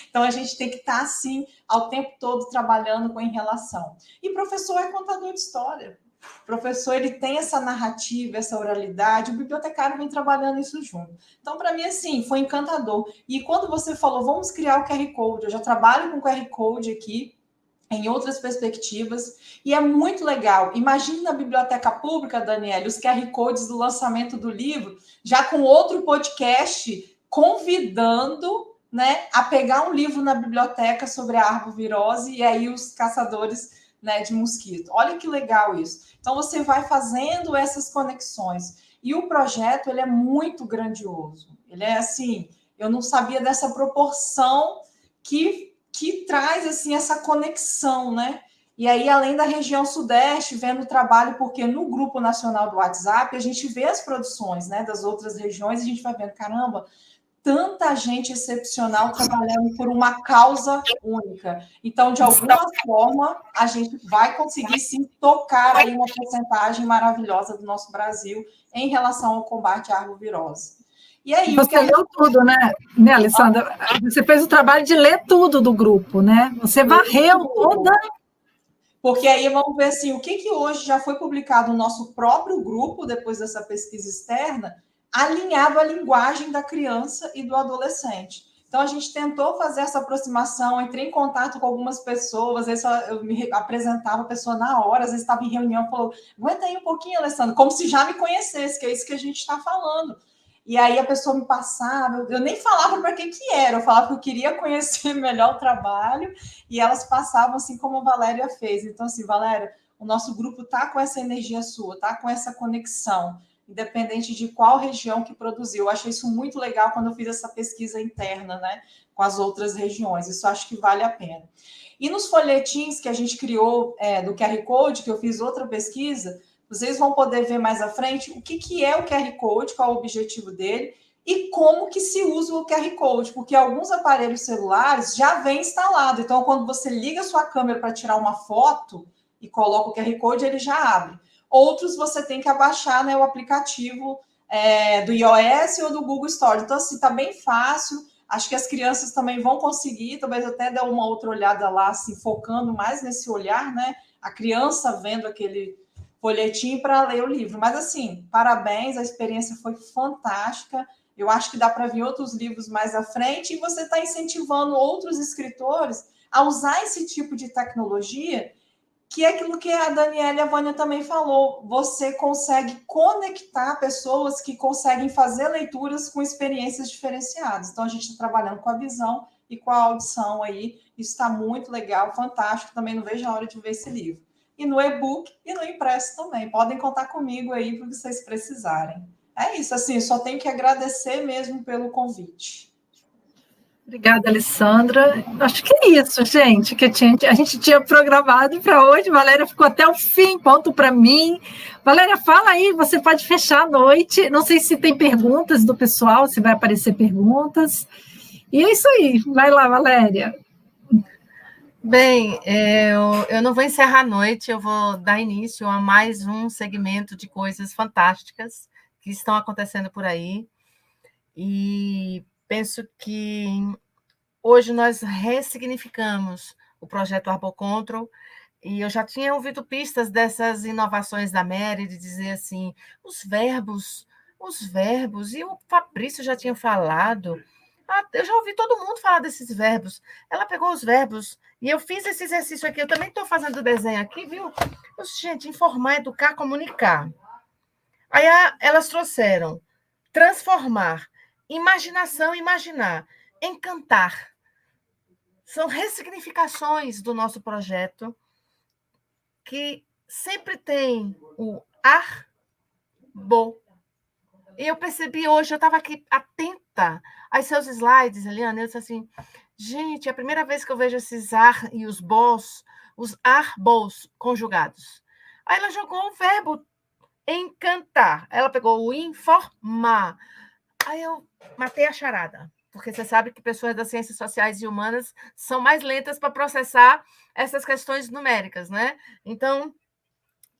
Então, a gente tem que estar, assim, ao tempo todo trabalhando com em relação. E professor é contador de história. O professor, ele tem essa narrativa, essa oralidade, o bibliotecário vem trabalhando isso junto. Então, para mim, assim, foi encantador. E quando você falou, vamos criar o QR Code, eu já trabalho com QR Code aqui, em outras perspectivas, e é muito legal. Imagine na biblioteca pública, Daniele, os QR Codes do lançamento do livro, já com outro podcast convidando, né, a pegar um livro na biblioteca sobre a arbovirose e aí os caçadores, né, de mosquito. Olha que legal isso. Então, você vai fazendo essas conexões. E o projeto, ele é muito grandioso. Ele é assim, eu não sabia dessa proporção que traz, assim, essa conexão, né? E aí, além da região sudeste, vendo o trabalho, porque no grupo nacional do WhatsApp, a gente vê as produções, né, das outras regiões, e a gente vai vendo, caramba, tanta gente excepcional trabalhando por uma causa única. Então, de alguma forma, a gente vai conseguir, sim, tocar aí uma porcentagem maravilhosa do nosso Brasil em relação ao combate à arbovirose. E aí, você leu tudo, né, Alessandra? Você fez o trabalho de ler tudo do grupo, né? Você varreu toda... Porque aí vamos ver assim, o que hoje já foi publicado no nosso próprio grupo, depois dessa pesquisa externa, alinhado à linguagem da criança e do adolescente. Então, a gente tentou fazer essa aproximação, entrei em contato com algumas pessoas, às vezes eu me apresentava a pessoa na hora, às vezes estava em reunião, falou, aguenta aí um pouquinho, Alessandra, como se já me conhecesse, que é isso que a gente está falando. E aí a pessoa me passava, eu nem falava para que era, eu falava que eu queria conhecer melhor o trabalho, e elas passavam assim como a Valéria fez. Então, assim, Valéria, o nosso grupo está com essa energia sua, está com essa conexão, independente de qual região que produziu. Eu achei isso muito legal quando eu fiz essa pesquisa interna, né, com as outras regiões. Isso acho que vale a pena. E nos folhetins que a gente criou do QR Code, que eu fiz outra pesquisa, vocês vão poder ver mais à frente o que é o QR Code, qual é o objetivo dele e como que se usa o QR Code, porque alguns aparelhos celulares já vem instalado. Então, quando você liga a sua câmera para tirar uma foto e coloca o QR Code, ele já abre. Outros você tem que abaixar, né, o aplicativo do iOS ou do Google Store. Então, assim, está bem fácil. Acho que as crianças também vão conseguir, talvez até dar uma outra olhada lá, assim, focando mais nesse olhar, né? A criança vendo aquele folhetim para ler o livro. Mas, assim, parabéns, a experiência foi fantástica. Eu acho que dá para vir outros livros mais à frente e você está incentivando outros escritores a usar esse tipo de tecnologia, que é aquilo que a Daniela e a Vânia também falou. Você consegue conectar pessoas que conseguem fazer leituras com experiências diferenciadas. Então, a gente está trabalhando com a visão e com a audição aí. Isso está muito legal, fantástico. Também não vejo a hora de ver esse livro. e no e-book e no impresso também. Podem contar comigo aí para vocês precisarem. É isso, assim, só tenho que agradecer mesmo pelo convite. Obrigada, Alessandra. Acho que é isso, gente, que a gente tinha programado para hoje. Valéria ficou até o fim, ponto para mim. Valéria, fala aí, você pode fechar a noite. Não sei se tem perguntas do pessoal, se vai aparecer perguntas. E é isso aí. Vai lá, Valéria. Bem, eu não vou encerrar a noite, eu vou dar início a mais um segmento de coisas fantásticas que estão acontecendo por aí. E penso que hoje nós ressignificamos o projeto Arbocontrol, e eu já tinha ouvido pistas dessas inovações da Mary, de dizer assim, os verbos, e o Fabrício já tinha falado, eu já ouvi todo mundo falar desses verbos. Ela pegou os verbos, e eu fiz esse exercício aqui, eu também estou fazendo o desenho aqui, viu? Gente, informar, educar, comunicar. Aí elas trouxeram transformar, imaginação, imaginar, encantar. São ressignificações do nosso projeto que sempre tem o arbo. E eu percebi hoje, eu estava aqui atenta aos seus slides, Eliana, eu disse assim, gente, é a primeira vez que eu vejo esses ar e os arbos conjugados. Aí ela jogou o verbo encantar, ela pegou o informar. Aí eu matei a charada, porque você sabe que pessoas das ciências sociais e humanas são mais lentas para processar essas questões numéricas, né? Então,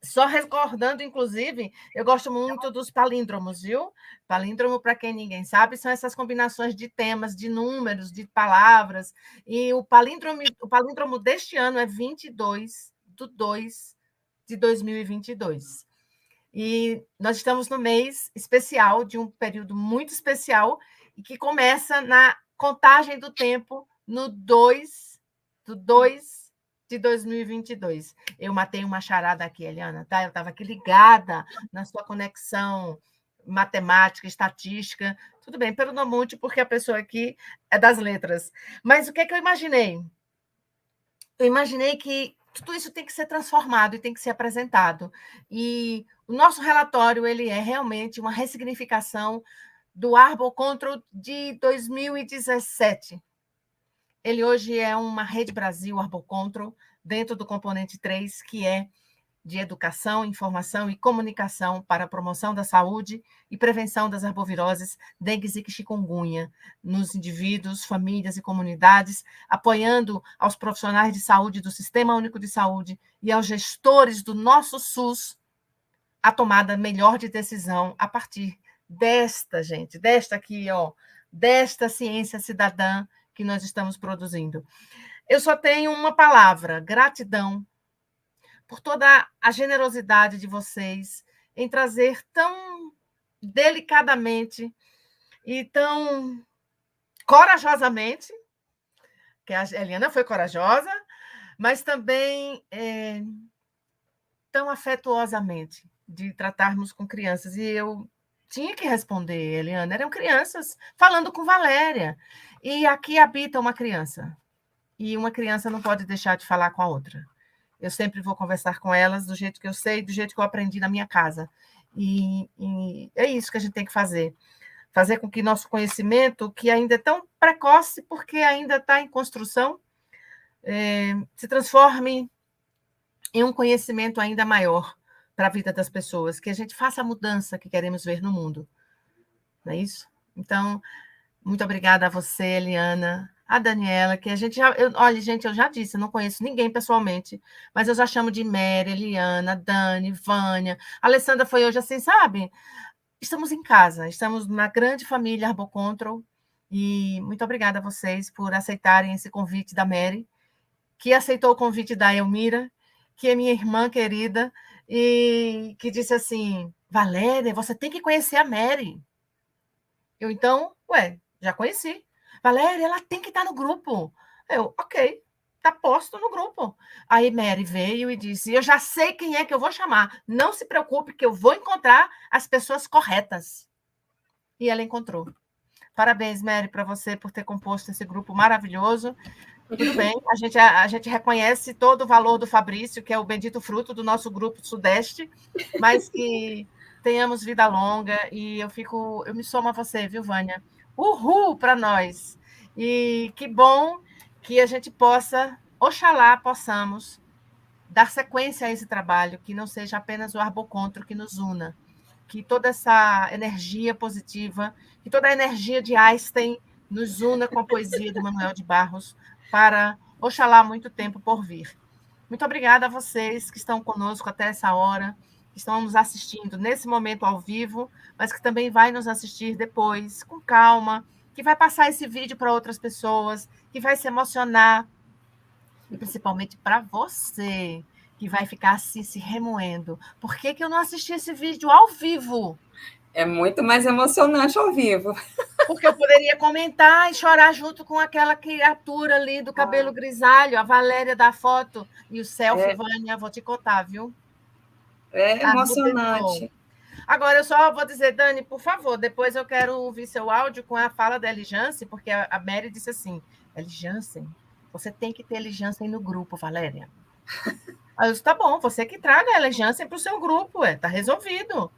só recordando, inclusive, eu gosto muito dos palíndromos, viu? Palíndromo, para quem ninguém sabe, são essas combinações de temas, de números, de palavras. E o palíndromo deste ano é 22/2/2022. E nós estamos no mês especial, de um período muito especial, e que começa na contagem do tempo no 2/2/2022. Eu matei uma charada aqui, Eliana, tá? Eu estava aqui ligada na sua conexão matemática, estatística. Tudo bem, pelo Nomute, porque a pessoa aqui é das letras. Mas o que é que eu imaginei? Eu imaginei que tudo isso tem que ser transformado e tem que ser apresentado. E o nosso relatório ele é realmente uma ressignificação do Arbocontrol de 2017. Ele hoje é uma Rede Brasil Arbocontrol, dentro do componente 3, que é de educação, informação e comunicação para a promoção da saúde e prevenção das arboviroses, dengue, zika e chikungunya, nos indivíduos, famílias e comunidades, apoiando aos profissionais de saúde do Sistema Único de Saúde e aos gestores do nosso SUS a tomada melhor de decisão a partir desta, gente, desta aqui, ó, desta ciência cidadã que nós estamos produzindo. Eu só tenho uma palavra: gratidão, por toda a generosidade de vocês em trazer tão delicadamente e tão corajosamente, que a Eliana foi corajosa, mas também tão afetuosamente, de tratarmos com crianças. E eu tinha que responder, Eliana, eram crianças falando com Valéria. E aqui habita uma criança. E uma criança não pode deixar de falar com a outra. Eu sempre vou conversar com elas do jeito que eu sei, do jeito que eu aprendi na minha casa. E é isso que a gente tem que fazer. Fazer com que nosso conhecimento, que ainda é tão precoce, porque ainda está em construção, se transforme em um conhecimento ainda maior para a vida das pessoas, que a gente faça a mudança que queremos ver no mundo. Não é isso? Então, muito obrigada a você, Eliana, a Daniela, que a gente já... olha, gente, eu já disse, eu não conheço ninguém pessoalmente, mas eu já chamo de Mary, Eliana, Dani, Vânia. A Alessandra foi hoje assim, sabe? Estamos em casa, estamos na grande família Arbocontrol, e muito obrigada a vocês por aceitarem esse convite da Mary, que aceitou o convite da Elmira, que é minha irmã querida, e que disse assim, Valéria, você tem que conhecer a Mary. Eu, então, já conheci. Valéria, ela tem que estar no grupo. Eu, ok, está posto no grupo. Aí Mary veio e disse, eu já sei quem é que eu vou chamar. Não se preocupe que eu vou encontrar as pessoas corretas. E ela encontrou. Parabéns, Mary, para você por ter composto esse grupo maravilhoso. Tudo bem, a gente reconhece todo o valor do Fabrício, que é o bendito fruto do nosso grupo Sudeste, mas que tenhamos vida longa e eu me somo a você, viu, Vânia? Uhul para nós! E que bom que a gente possa, oxalá possamos, dar sequência a esse trabalho, que não seja apenas o Arbocontro que nos una, que toda essa energia positiva, que toda a energia de Einstein nos una com a poesia do Manuel de Barros para, oxalá, muito tempo por vir. Muito obrigada a vocês que estão conosco até essa hora, que estão nos assistindo nesse momento ao vivo, mas que também vai nos assistir depois, com calma, que vai passar esse vídeo para outras pessoas, que vai se emocionar, e principalmente para você, que vai ficar assim se remoendo. Por que eu não assisti esse vídeo ao vivo? É muito mais emocionante ao vivo. Porque eu poderia comentar e chorar junto com aquela criatura ali do cabelo grisalho, a Valéria da foto, e o selfie, Vânia, vou te contar, viu? É emocionante. Agora, eu só vou dizer, Dani, por favor, depois eu quero ouvir seu áudio com a fala da Elijansen, porque a Mary disse assim, Elijansen, você tem que ter Elijansen no grupo, Valéria. Aí eu disse, tá bom, você que traga a Elijansen para o seu grupo, tá resolvido.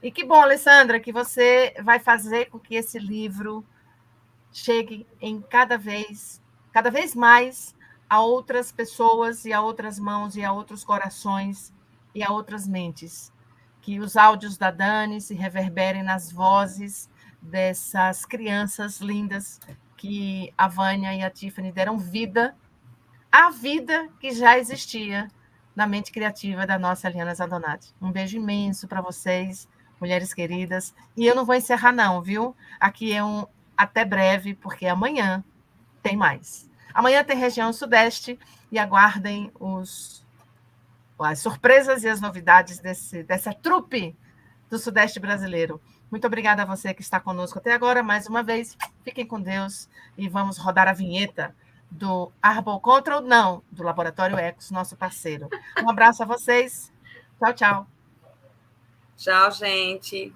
E que bom, Alessandra, que você vai fazer com que esse livro chegue em cada vez mais a outras pessoas e a outras mãos e a outros corações e a outras mentes. Que os áudios da Dani se reverberem nas vozes dessas crianças lindas que a Vânia e a Tiffany deram vida à vida que já existia na mente criativa da nossa Eliana Zandonati. Um beijo imenso para vocês, mulheres queridas. E eu não vou encerrar não, viu? Aqui é um até breve, porque amanhã tem mais. Amanhã tem região Sudeste e aguardem as surpresas e as novidades dessa trupe do Sudeste brasileiro. Muito obrigada a você que está conosco até agora. Mais uma vez, fiquem com Deus e vamos rodar a vinheta do Arbocontrol, não, do Laboratório Ecos, nosso parceiro. Um abraço a vocês. Tchau, tchau. Tchau, gente.